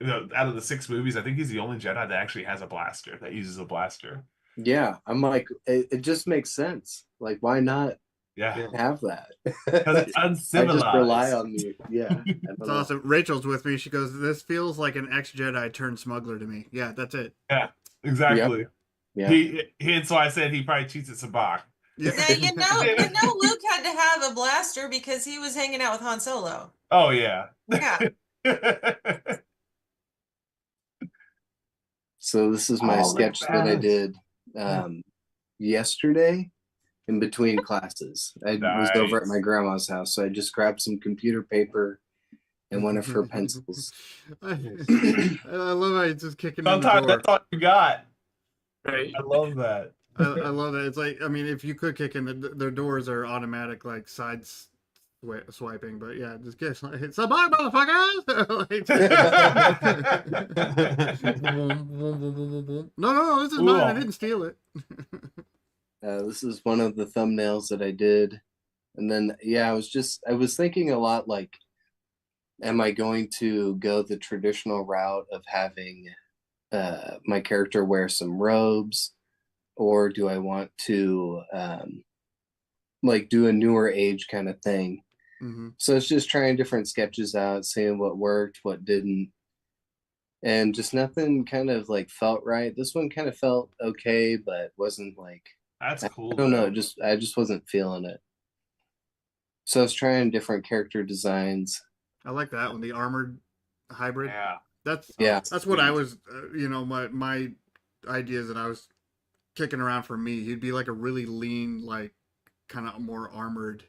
out of the 6 movies, I think he's the only Jedi that actually has a blaster, that uses a blaster. Yeah, I'm like, it just makes sense. Like, why not have that? Because it's uncivilized. I just rely on you. Yeah. It's awesome. Rachel's with me. She goes, "This feels like an ex-Jedi turned smuggler to me." Yeah, that's it. Yeah, exactly. Yep. Yeah. He and so I said he probably cheats at Sabak. Yeah. Now, Luke had to have a blaster because he was hanging out with Han Solo. Oh yeah. Yeah. So this is my sketch that I did yesterday in between classes. I was over at my grandma's house, so I just grabbed some computer paper and one of her pencils. I love how he's just kicking in the Sometimes door. that's all you got. right. I love that. I love that. It's like, I mean, if you could kick in, their doors are automatic, like sides swiping, but yeah, just get like, it's a bug, motherfuckers! No, this is mine. I didn't steal it. This is one of the thumbnails that I did. And then, I was thinking a lot like, am I going to go the traditional route of having my character wear some robes? Or do I want to like do a newer age kind of thing? Mm-hmm. So it's just trying different sketches out, seeing what worked, what didn't. And just nothing kind of like felt right. This one kind of felt okay, but wasn't like, That's cool. I don't know, I just wasn't feeling it. So I was trying different character designs. I like that one, the armored hybrid. Yeah. That's Yeah. That's what I was, my ideas that I was kicking around for me. He'd be like a really lean, like kind of more armored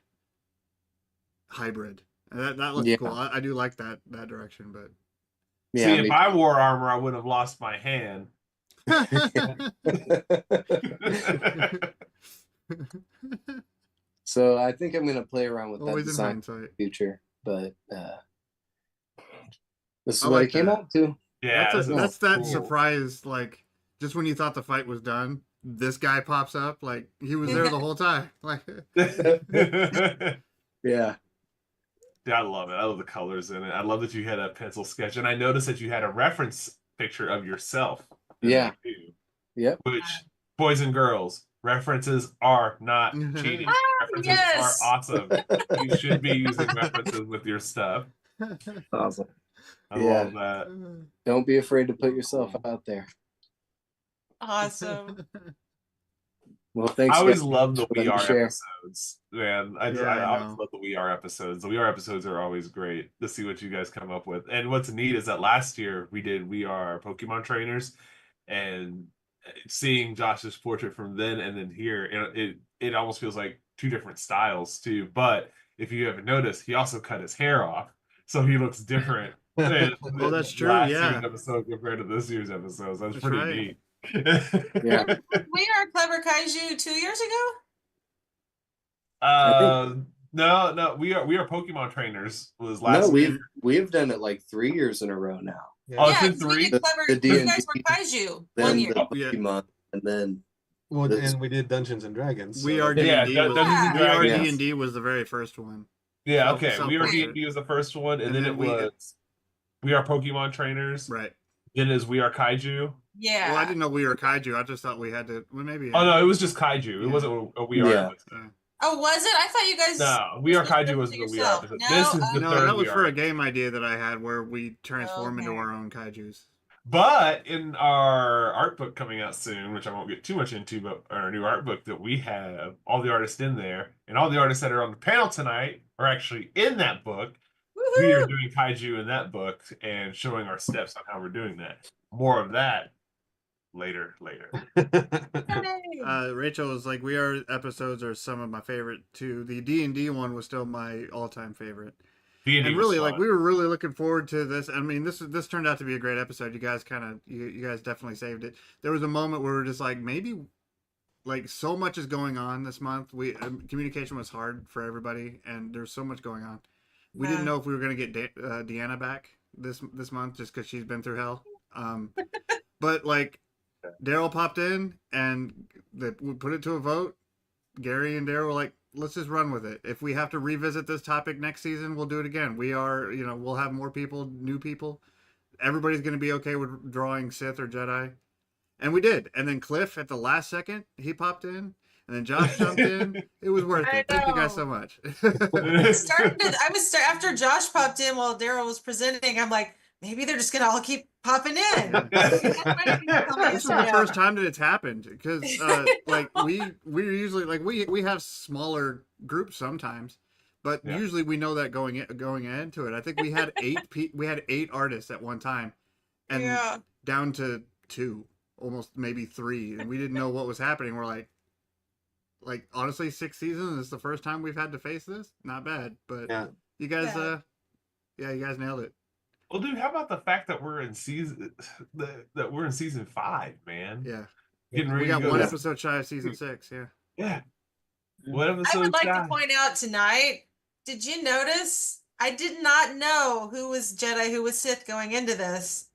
hybrid. And that looks Yeah. cool. I do like that direction, but Yeah, See, if I wore armor, I would have lost my hand. so I think I'm gonna play around with that always in design in hindsight. the future, but this is I what like it came that. out to. Yeah, this is That's that cool. surprise, like just when you thought the fight was done, this guy pops up, like he was there the whole time. Like Yeah. Yeah, I love it. I love the colors in it. I love that you had a pencil sketch, and I noticed that you had a reference picture of yourself. in Yeah. there, too, Yep. which, boys and girls, references are not cheating. References yes. are awesome. You should be using references with your stuff. Awesome. I Yeah. love that. Don't be afraid to put yourself out there. Awesome. Well, thanks. I always guys, love the for We letting me Are share. episodes, man. I I always know. love the We Are episodes. The We Are episodes are always great to see what you guys come up with. And what's neat is that last year we did We Are Pokemon Trainers, and seeing Josh's portrait from then and then here, it almost feels like two different styles too. But if you haven't noticed, he also cut his hair off, so he looks different. than Oh, that's true, Last yeah. year's episode compared to this year's episodes. That's That's pretty right. neat. Yeah. We are Clever Kaiju 2 years ago. No, we are Pokemon Trainers was No, last year. we've done it like 3 years in a row now. Oh, it's Yeah, been 'cause we three. did Clever. The You D&D, guys were Kaiju 1 then year. the Yeah. Pokemon, and then Well, This- and we did Dungeons and Dragons. We so- Are Yeah, D&D Dungeons and We Are Dragons. D&D was the very first one. Yeah, Self- okay. We Are self-portrait. D&D was the first one, and, And then then it we- was We Are Pokemon Trainers. Right. Then is We Are Kaiju. Yeah. Well, I didn't know we were kaiju. I just thought we had to. Well, maybe. Oh no, it was just Kaiju. It Yeah. wasn't a We Are Yeah. episode. Oh, was it? I thought you guys. No, We Are just did Kaiju it wasn't the We Are yourself. episode. No? This is the No, third that was We for Are a game idea that I had where we transform into Okay. our own kaijus. But in our art book coming out soon, which I won't get too much into, but our new art book that we have all the artists in there, and all the artists that are on the panel tonight are actually in that book. We are Woohoo! doing kaiju in that book and showing our steps on how we're doing that. More of that later. Yay. Rachel was like, "We Are episodes are some of my favorite too. The D&D one was still my all-time favorite." D&D And was really, fun. like, we were really looking forward to this. I mean, this turned out to be a great episode. You guys you guys definitely saved it. There was a moment where we were just like, maybe, like, so much is going on this month. Communication was hard for everybody, and there's so much going on. We didn't know if we were gonna get Deanna back this month just because she's been through hell. But like, Daryl popped in and we put it to a vote. Gary and Daryl were like, let's just run with it. If we have to revisit this topic next season, we'll do it again. We are, we'll have more people, new people. Everybody's going to be okay with drawing Sith or Jedi. And we did. And then Cliff at the last second, he popped in. And then Josh jumped in. It was worth I it. Thank you guys know. so much. After Josh popped in while Daryl was presenting, I'm like, maybe they're just gonna all keep popping in. This is the first time that it's happened because like we usually like we have smaller groups sometimes, but Yeah. usually we know that going into it. I think we had eight artists at one time, and Yeah. down to 2, almost maybe 3, and we didn't know what was happening. We're like honestly, 6 seasons is the first time we've had to face this. Not bad, but Yeah. you guys, Yeah. you guys nailed it. Well, dude, how about the fact that we're in season 5, man? Yeah, Getting we ready got to go one to- episode shy of season 6. Yeah. Yeah. What I episode? would like to shy? point out tonight, did you notice? I did not know who was Jedi, who was Sith going into this,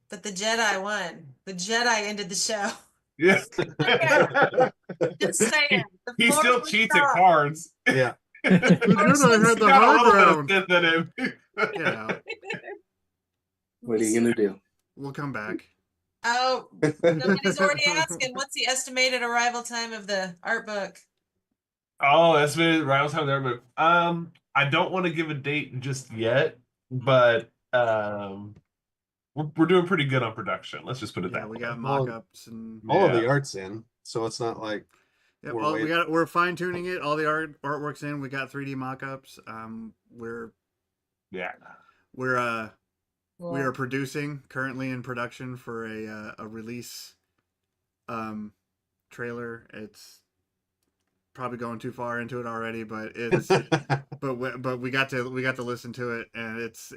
but the Jedi won. The Jedi ended the show. Yeah. Just saying. The He floor still was cheats at soft. cards. Yeah. The Jedi had the Got a high little ground. bit of Sith in him. Yeah, What are you gonna do? we'll come back. Oh, somebody's already asking, what's the estimated arrival time of the art book? Oh, that's been right on time there, but I don't want to give a date just yet, but we're doing pretty good on production. Let's just put it Yeah, that we way. got mock-ups and All of Yeah. the art's in, so it's not like yeah, we're well, waiting. we're fine tuning it. All the artwork's in. We got 3D mock-ups. We're Yeah. we are producing currently in production for a release trailer. It's probably going too far into it already, but it's but we got to listen to it, and it's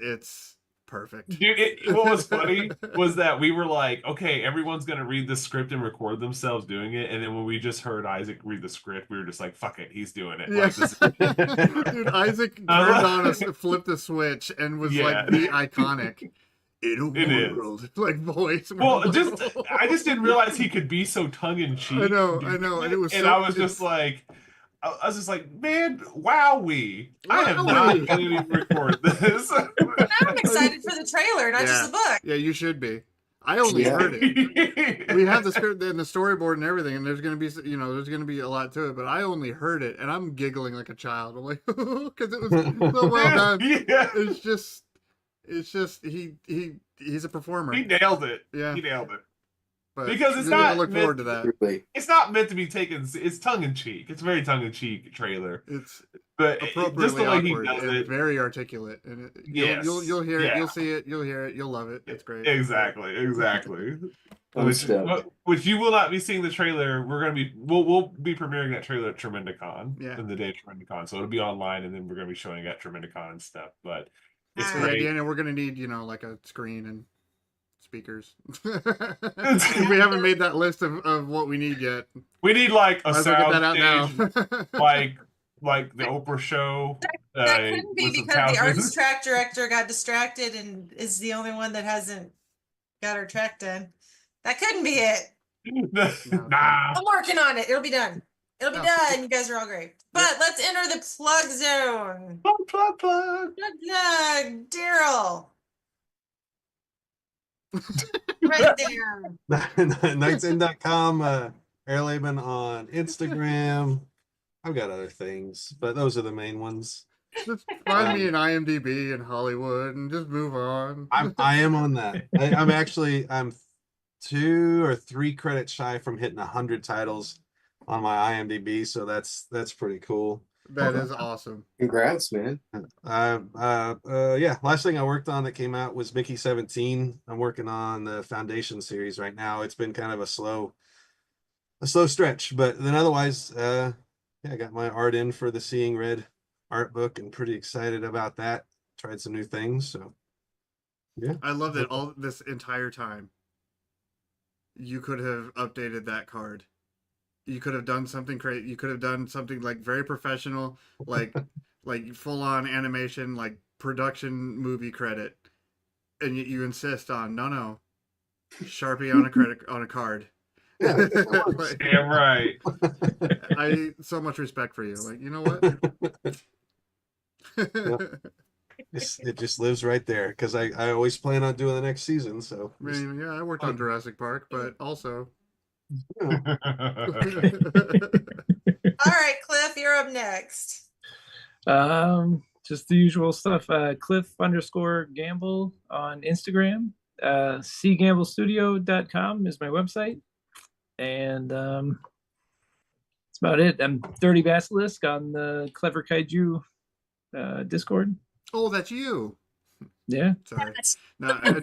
perfect. Dude, what was funny was that we were like, okay, everyone's gonna read the script and record themselves doing it, and then when we just heard Isaac read the script, we were just like, fuck it, he's doing it. Yeah. Like, this Dude, Isaac turned on flipped the switch and was like the iconic in a world like voice. Well, I just didn't realize he could be so tongue in cheek. I know, and it was. And I was just like, man, wowee! I am not going to record this. I'm excited for the trailer, not just the book. Yeah, you should be. I only heard it. We have the script and the storyboard and everything, and there's gonna be a lot to it. But I only heard it, and I'm giggling like a child. I'm like, because it was so well done. Yeah. It's just he's a performer. He nailed it. Yeah, he nailed it. But because it's really not look forward to that. It's not meant to be taken. It's tongue in cheek. It's very tongue in cheek trailer. It's but appropriately just the way awkward he does and it, very articulate. And you'll hear it. You'll see it. You'll hear it. You'll love it. It's great. Exactly. Which you will not be seeing the trailer. We'll be premiering that trailer at Tremendicon in the day of Tremendicon. So it'll be online, and then we're gonna be showing it at Tremendicon and stuff. But it's great. Yeah, and we're gonna need like a screen and speakers. We haven't made that list of what we need yet. We need like a sound get that out stage, now. like the Oprah show. That couldn't be because the arts track director got distracted and is the only one that hasn't got her track done. That couldn't be it. Nah. I'm working on it. It'll be done. It'll be done. You guys are all great. But let's enter the plug zone. Plug. Daryl. Right there. Knightsend.com, Airlaban on Instagram. I've got other things, but those are the main ones. Just find me in IMDb in Hollywood and just move on. I am on that. I'm 2 or 3 credits shy from hitting 100 titles on my IMDb, so that's pretty cool. That is awesome. Congrats, man. Last thing I worked on that came out was Mickey 17. I'm working on the Foundation series right now. It's been kind of a slow stretch, but then otherwise, I got my art in for the Seeing Red art book and pretty excited about that. Tried some new things, so yeah. I love that all this entire time you could have updated that card. You could have done something great. You could have done something like very professional, like full on animation, like production movie credit, and you insist on no Sharpie on a card. Yeah, damn right. I so much respect for you. Like, you know what? It just lives right there because I always plan on doing the next season. So I mean, I worked on Jurassic Park, but also. All right, Cliff, you're up next. Just the usual stuff. Cliff_Gamble on Instagram. cgamblestudio.com is my website. And that's about it. I'm Dirty Basilisk on the Clever Kaiju Discord. Oh, that's you. Yeah. Sorry. No, only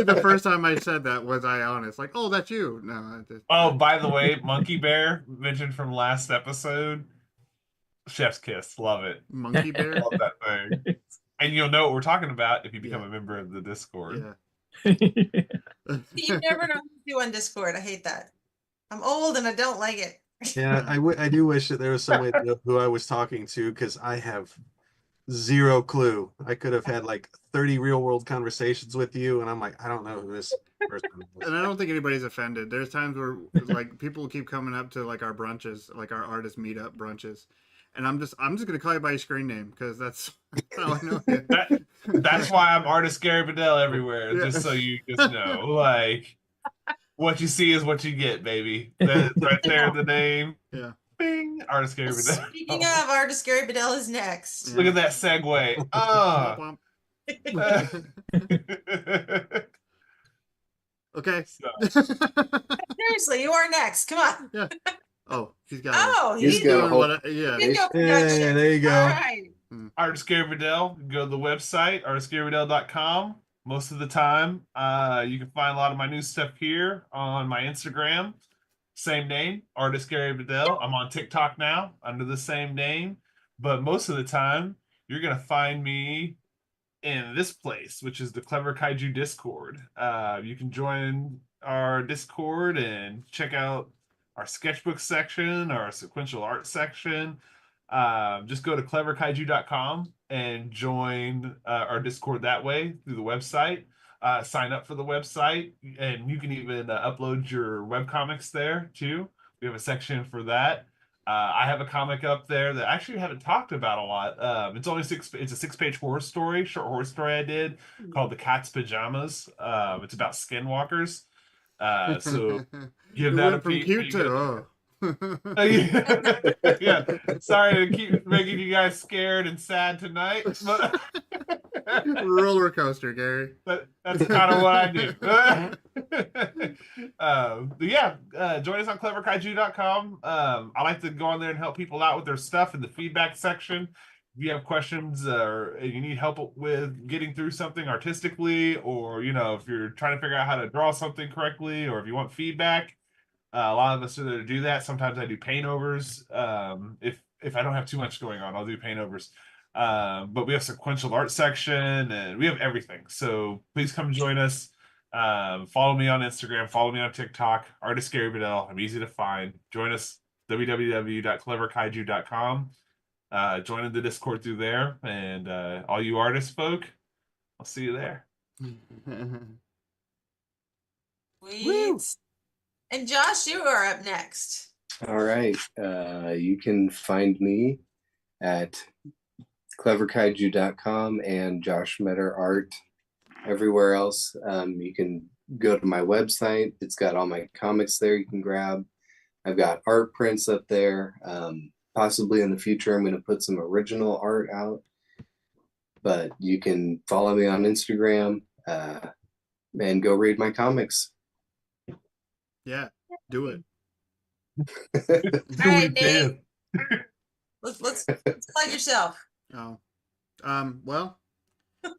the first time I said that was I honest. Like, oh, that's you. No. Oh, by the way, Monkey Bear mentioned from last episode. Chef's kiss. Love it. Monkey Bear? Love that thing. And you'll know what we're talking about if you become a member of the Discord. Yeah. You never know what to do on Discord. I hate that. I'm old and I don't like it. Yeah, I do wish that there was some way to know who I was talking to because I have zero clue. I could have had like 30 real world conversations with you, and I'm like, I don't know who this person is. And I don't think anybody's offended. There's times where like people keep coming up to like our brunches, like our artist meetup brunches, and I'm just gonna call you by your screen name because that's how I know you. That's why I'm Artist Gary Bedell everywhere, Yeah. just so you just know. Like, what you see is what you get, baby. That's right there, the name. Yeah. Bing, Artist Gary Bedell. Speaking of, artist Gary Bedell is next. Yeah. Look at that segue. Okay. Seriously, you are next. Come on. Yeah. Oh, he's got. Oh, He's he's got- doing what? Yeah. video Yeah, production. there you go. All right. Artist Gary Bedell. Go to the website, artistgarybedell.com. Most of the time, you can find a lot of my new stuff here on my Instagram. same name, artist Gary Bedell. I'm on TikTok now under the same name, but most of the time you're gonna find me in this place, which is the Clever Kaiju Discord. You can join our Discord and check out our sketchbook section, our sequential art section. Just go to cleverkaiju.com and join our Discord that way through the website. Sign up for the website, and you can even upload your webcomics there too. We have a section for that. I have a comic up there that I actually haven't talked about a lot. It's only it's a 6-page horror story, short horror story I did called The Cat's Pajamas. It's about skinwalkers. So give It that a went from peek. cute to oh. Yeah. Sorry to keep making you guys scared and sad tonight, but Roller coaster, Gary. that's kind of what I do. But yeah, join us on cleverkaiju.com. I like to go on there and help people out with their stuff in the feedback section. If you have questions or you need help with getting through something artistically, or if you're trying to figure out how to draw something correctly, or if you want feedback, a lot of us are there to do that. Sometimes I do paint overs. If I don't have too much going on, I'll do paint overs. But we have sequential art section and we have everything. So please come join us. Follow me on Instagram, follow me on TikTok, artist Gary Bedell. I'm easy to find. Join us, www.cleverkaiju.com. Join in the Discord through there. And all you artist folk, I'll see you there. Sweet. And Josh, you are up next. All right. You can find me at cleverkaiju.com and Josh Metter Art everywhere else. You can go to my website. It's got all my comics there you can grab. I've got art prints up there. Possibly in the future, I'm going to put some original art out. But you can follow me on Instagram and go read my comics. Yeah, do it. All right, Nate. Let's plug yourself. Oh, well,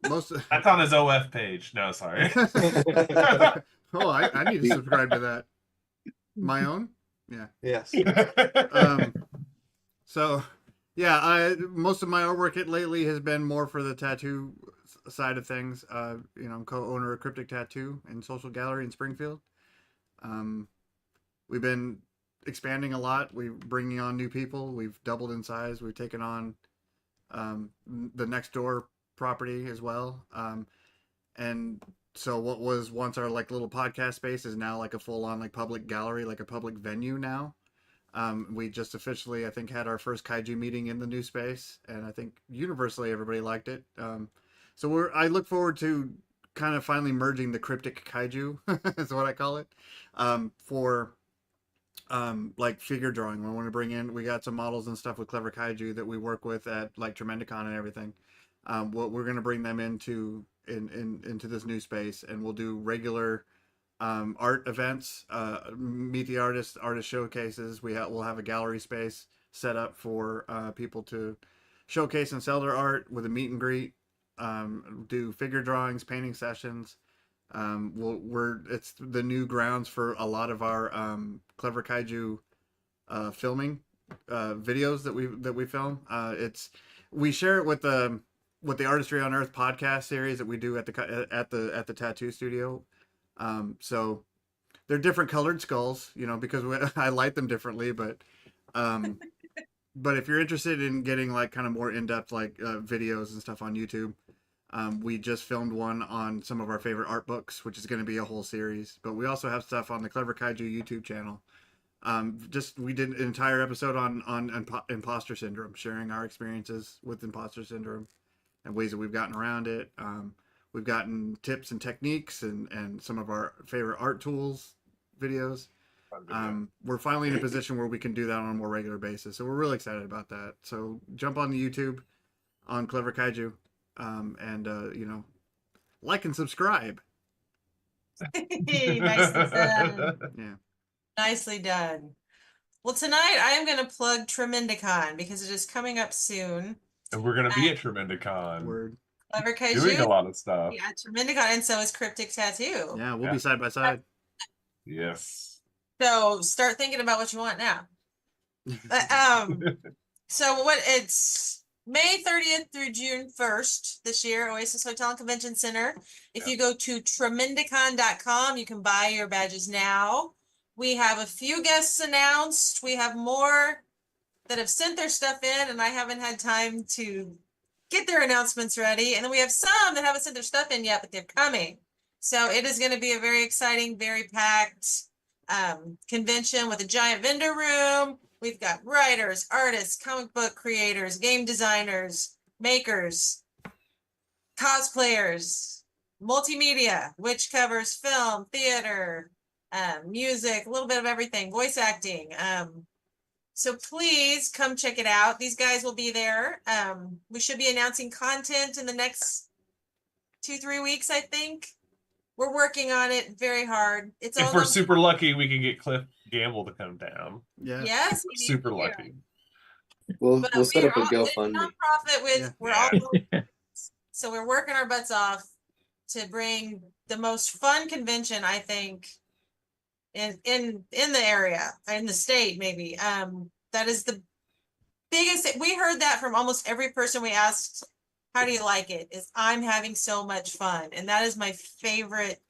most of... That's on his OF page. No, sorry. Oh, I need to subscribe to that. My own? Yeah. Yes. So, yeah, most of my artwork lately has been more for the tattoo side of things. I'm co-owner of Cryptic Tattoo and Social Gallery in Springfield. We've been expanding a lot. We're bringing on new people. We've doubled in size. We've taken on the next door property as well. And so what was once our little podcast space is now a full on public gallery, a public venue now. We just officially, I think, had our first kaiju meeting in the new space, and I think universally everybody liked it. So I look forward to kind of finally merging the cryptic kaiju is what I call it, for figure drawing. We want to bring in, we got some models and stuff with Clever Kaiju that we work with at Tremendicon and everything. We're going to bring them into this new space, and we'll do regular art events, meet the artist showcases. We'll have a gallery space set up for people to showcase and sell their art with a meet and greet. Do figure drawings, painting sessions. It's the new grounds for a lot of our Clever Kaiju filming videos that we film. We share it with the Artistry on Earth podcast series that we do at the tattoo studio. So they're different colored skulls, because I light them differently, but if you're interested in getting kind of more in-depth videos and stuff on YouTube, we just filmed one on some of our favorite art books, which is going to be a whole series. But we also have stuff on the Clever Kaiju YouTube channel. We did an entire episode on imposter syndrome, sharing our experiences with imposter syndrome and ways that we've gotten around it. We've gotten tips and techniques and some of our favorite art tools videos. We're finally in a position where we can do that on a more regular basis. So we're really excited about that. So jump on the YouTube on Clever Kaiju, and like and subscribe. Nicely done. Yeah. Nicely done. Well, tonight I am going to plug Tremendicon because it is coming up soon. And we're going to be at Tremendicon. Word. Clever Kaiju. Doing a lot of stuff. Yeah, Tremendicon, and so is Cryptic Tattoo. Yeah, we'll be side by side. Yes. So start thinking about what you want now. So it's May 30th through June 1st this year, Oasis Hotel and Convention Center. If you go to tremendicon.com, you can buy your badges now. We have a few guests announced. We have more that have sent their stuff in, and I haven't had time to get their announcements ready. And then we have some that haven't sent their stuff in yet, but they're coming. So it is going to be a very exciting, very packed convention with a giant vendor room. We've got writers, artists, comic book creators, game designers, makers, cosplayers, multimedia, which covers film, theater, music, a little bit of everything, voice acting. So please come check it out. These guys will be there. We should be announcing content in the next 2-3 weeks, I think. We're working on it very hard. It's If we're super lucky, we can get Cliff Gamble to come down. Yeah. Yes, Super lucky. We'll set up a it's GoFundMe. nonprofit with we're all Yeah. so we're working our butts off to bring the most fun convention, I think, in the area, in the state, maybe. That is the biggest. We heard that from almost every person we asked, how do you like it? Is I'm having so much fun. And that is my favorite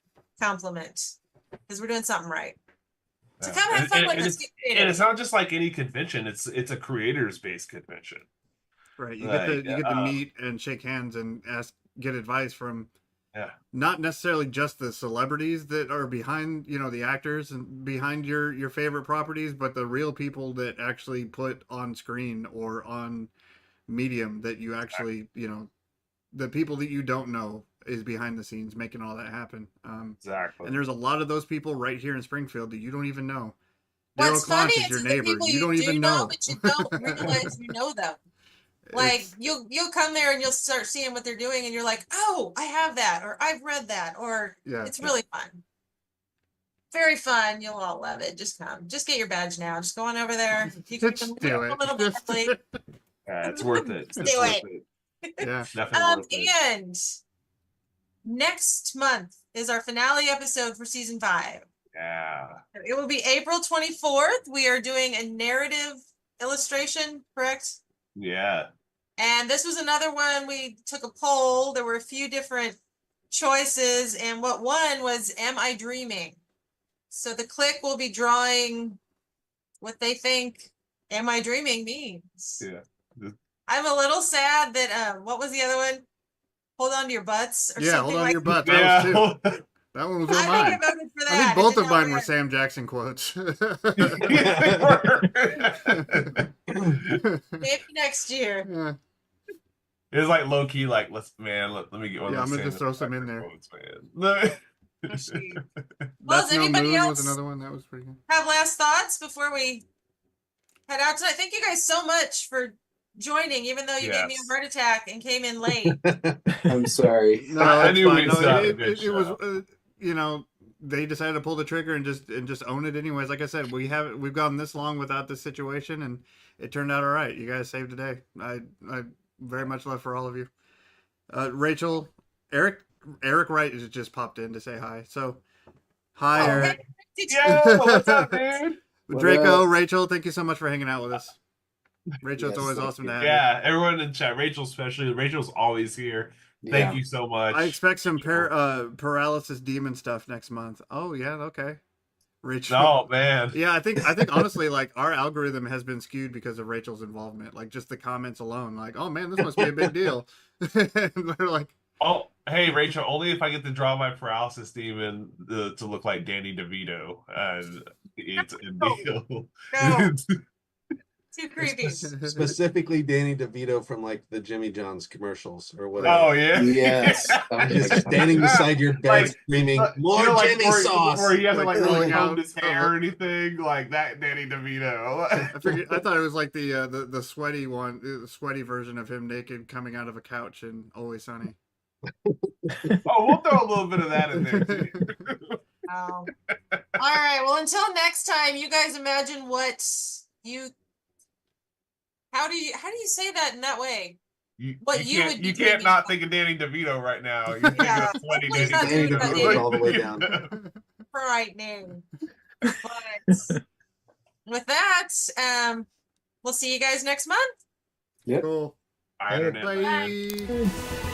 compliment, because we're doing something right. So come have fun with us. And it's not just like any convention, it's a creators based convention. Right. You Like, get to meet and shake hands and get advice from not necessarily just the celebrities that are behind, the actors and behind your favorite properties, but the real people that actually put on screen or on medium that you actually, the people that you don't know is behind the scenes making all that happen. Exactly. And there's a lot of those people right here in Springfield that you don't even know. What's Daryl funny Clark is your neighbor. You don't even know. But you don't realize you know them. Like you'll come there and you'll start seeing what they're doing, and you're like, oh, I have that, or I've read that, or it's really fun. Very fun. You'll all love it. Just come. Just get your badge now. Just go on over there. You can Just do it. a little bit early. Yeah, it's worth it. Do it. Yeah. Definitely worth it. And next month is our finale episode for season 5. Yeah. It will be April 24th. We are doing a narrative illustration, correct? Yeah. And this was another one. We took a poll. There were a few different choices, and what won was Am I Dreaming? So the Clique will be drawing what they think Am I Dreaming means. Yeah. I'm a little sad that what was the other one? Hold on to your butts or Yeah, something hold on like to your butt. Yeah. That was two. That one was one of I mine. think I voted for that. I think both did of not mine were win. Sam Jackson quotes. Maybe next year. Yeah. It's like low key, like let me get one. Yeah, of I'm those gonna just throw some in there. quotes, man. Well, That's does No anybody Moon else was another one that was pretty good. have last thoughts before we head out tonight? Thank you guys so much for joining, even though you gave me a Yes. heart attack and came in late. I'm sorry. No, I it's knew fine. we'd No, start a it, good it, it was show. they decided to pull the trigger and just own it anyways. Like I said, we've gone this long without this situation, and it turned out all right. You guys saved the day. I very much love for all of you. Rachel, Eric Wright has just popped in to say hi. So hi, Eric. Yo, what's up, dude? Draco, Rachel, thank you so much for hanging out with us. Rachel, it's Yes, always thank awesome you. to have you. Yeah, everyone in chat, Rachel especially. Rachel's always here. Thank you so much. I expect some paralysis demon stuff next month. Oh yeah, okay. Rachel. Oh man. Yeah, I think honestly, like our algorithm has been skewed because of Rachel's involvement. Like just the comments alone, like, oh man, this must be a big deal. And they're like, Oh, hey Rachel, only if I get to draw my paralysis demon to look like Danny DeVito. It's a deal. No. Too creepy. Specifically Danny DeVito from like the Jimmy John's commercials or whatever. Oh yeah. Yes. Just standing beside your bed Like, screaming, you more know, like, Jimmy where, sauce. where he hasn't like really Like, combed his oh, hair or anything, like that Danny DeVito. I thought it was like the sweaty one, the sweaty version of him naked coming out of a couch in Always Sunny. Oh, we'll throw a little bit of that in there too. All right. Well, until next time, you guys imagine what you. How do you say that in that way? You What you would be you can't dreaming not of. think of Danny DeVito right now. You're thinking Yeah, of sweaty please Danny not think DeVito. about Danny DeVito all the way down. Frightening. But with that, we'll see you guys next month. Yep. Cool. I don't know. Bye.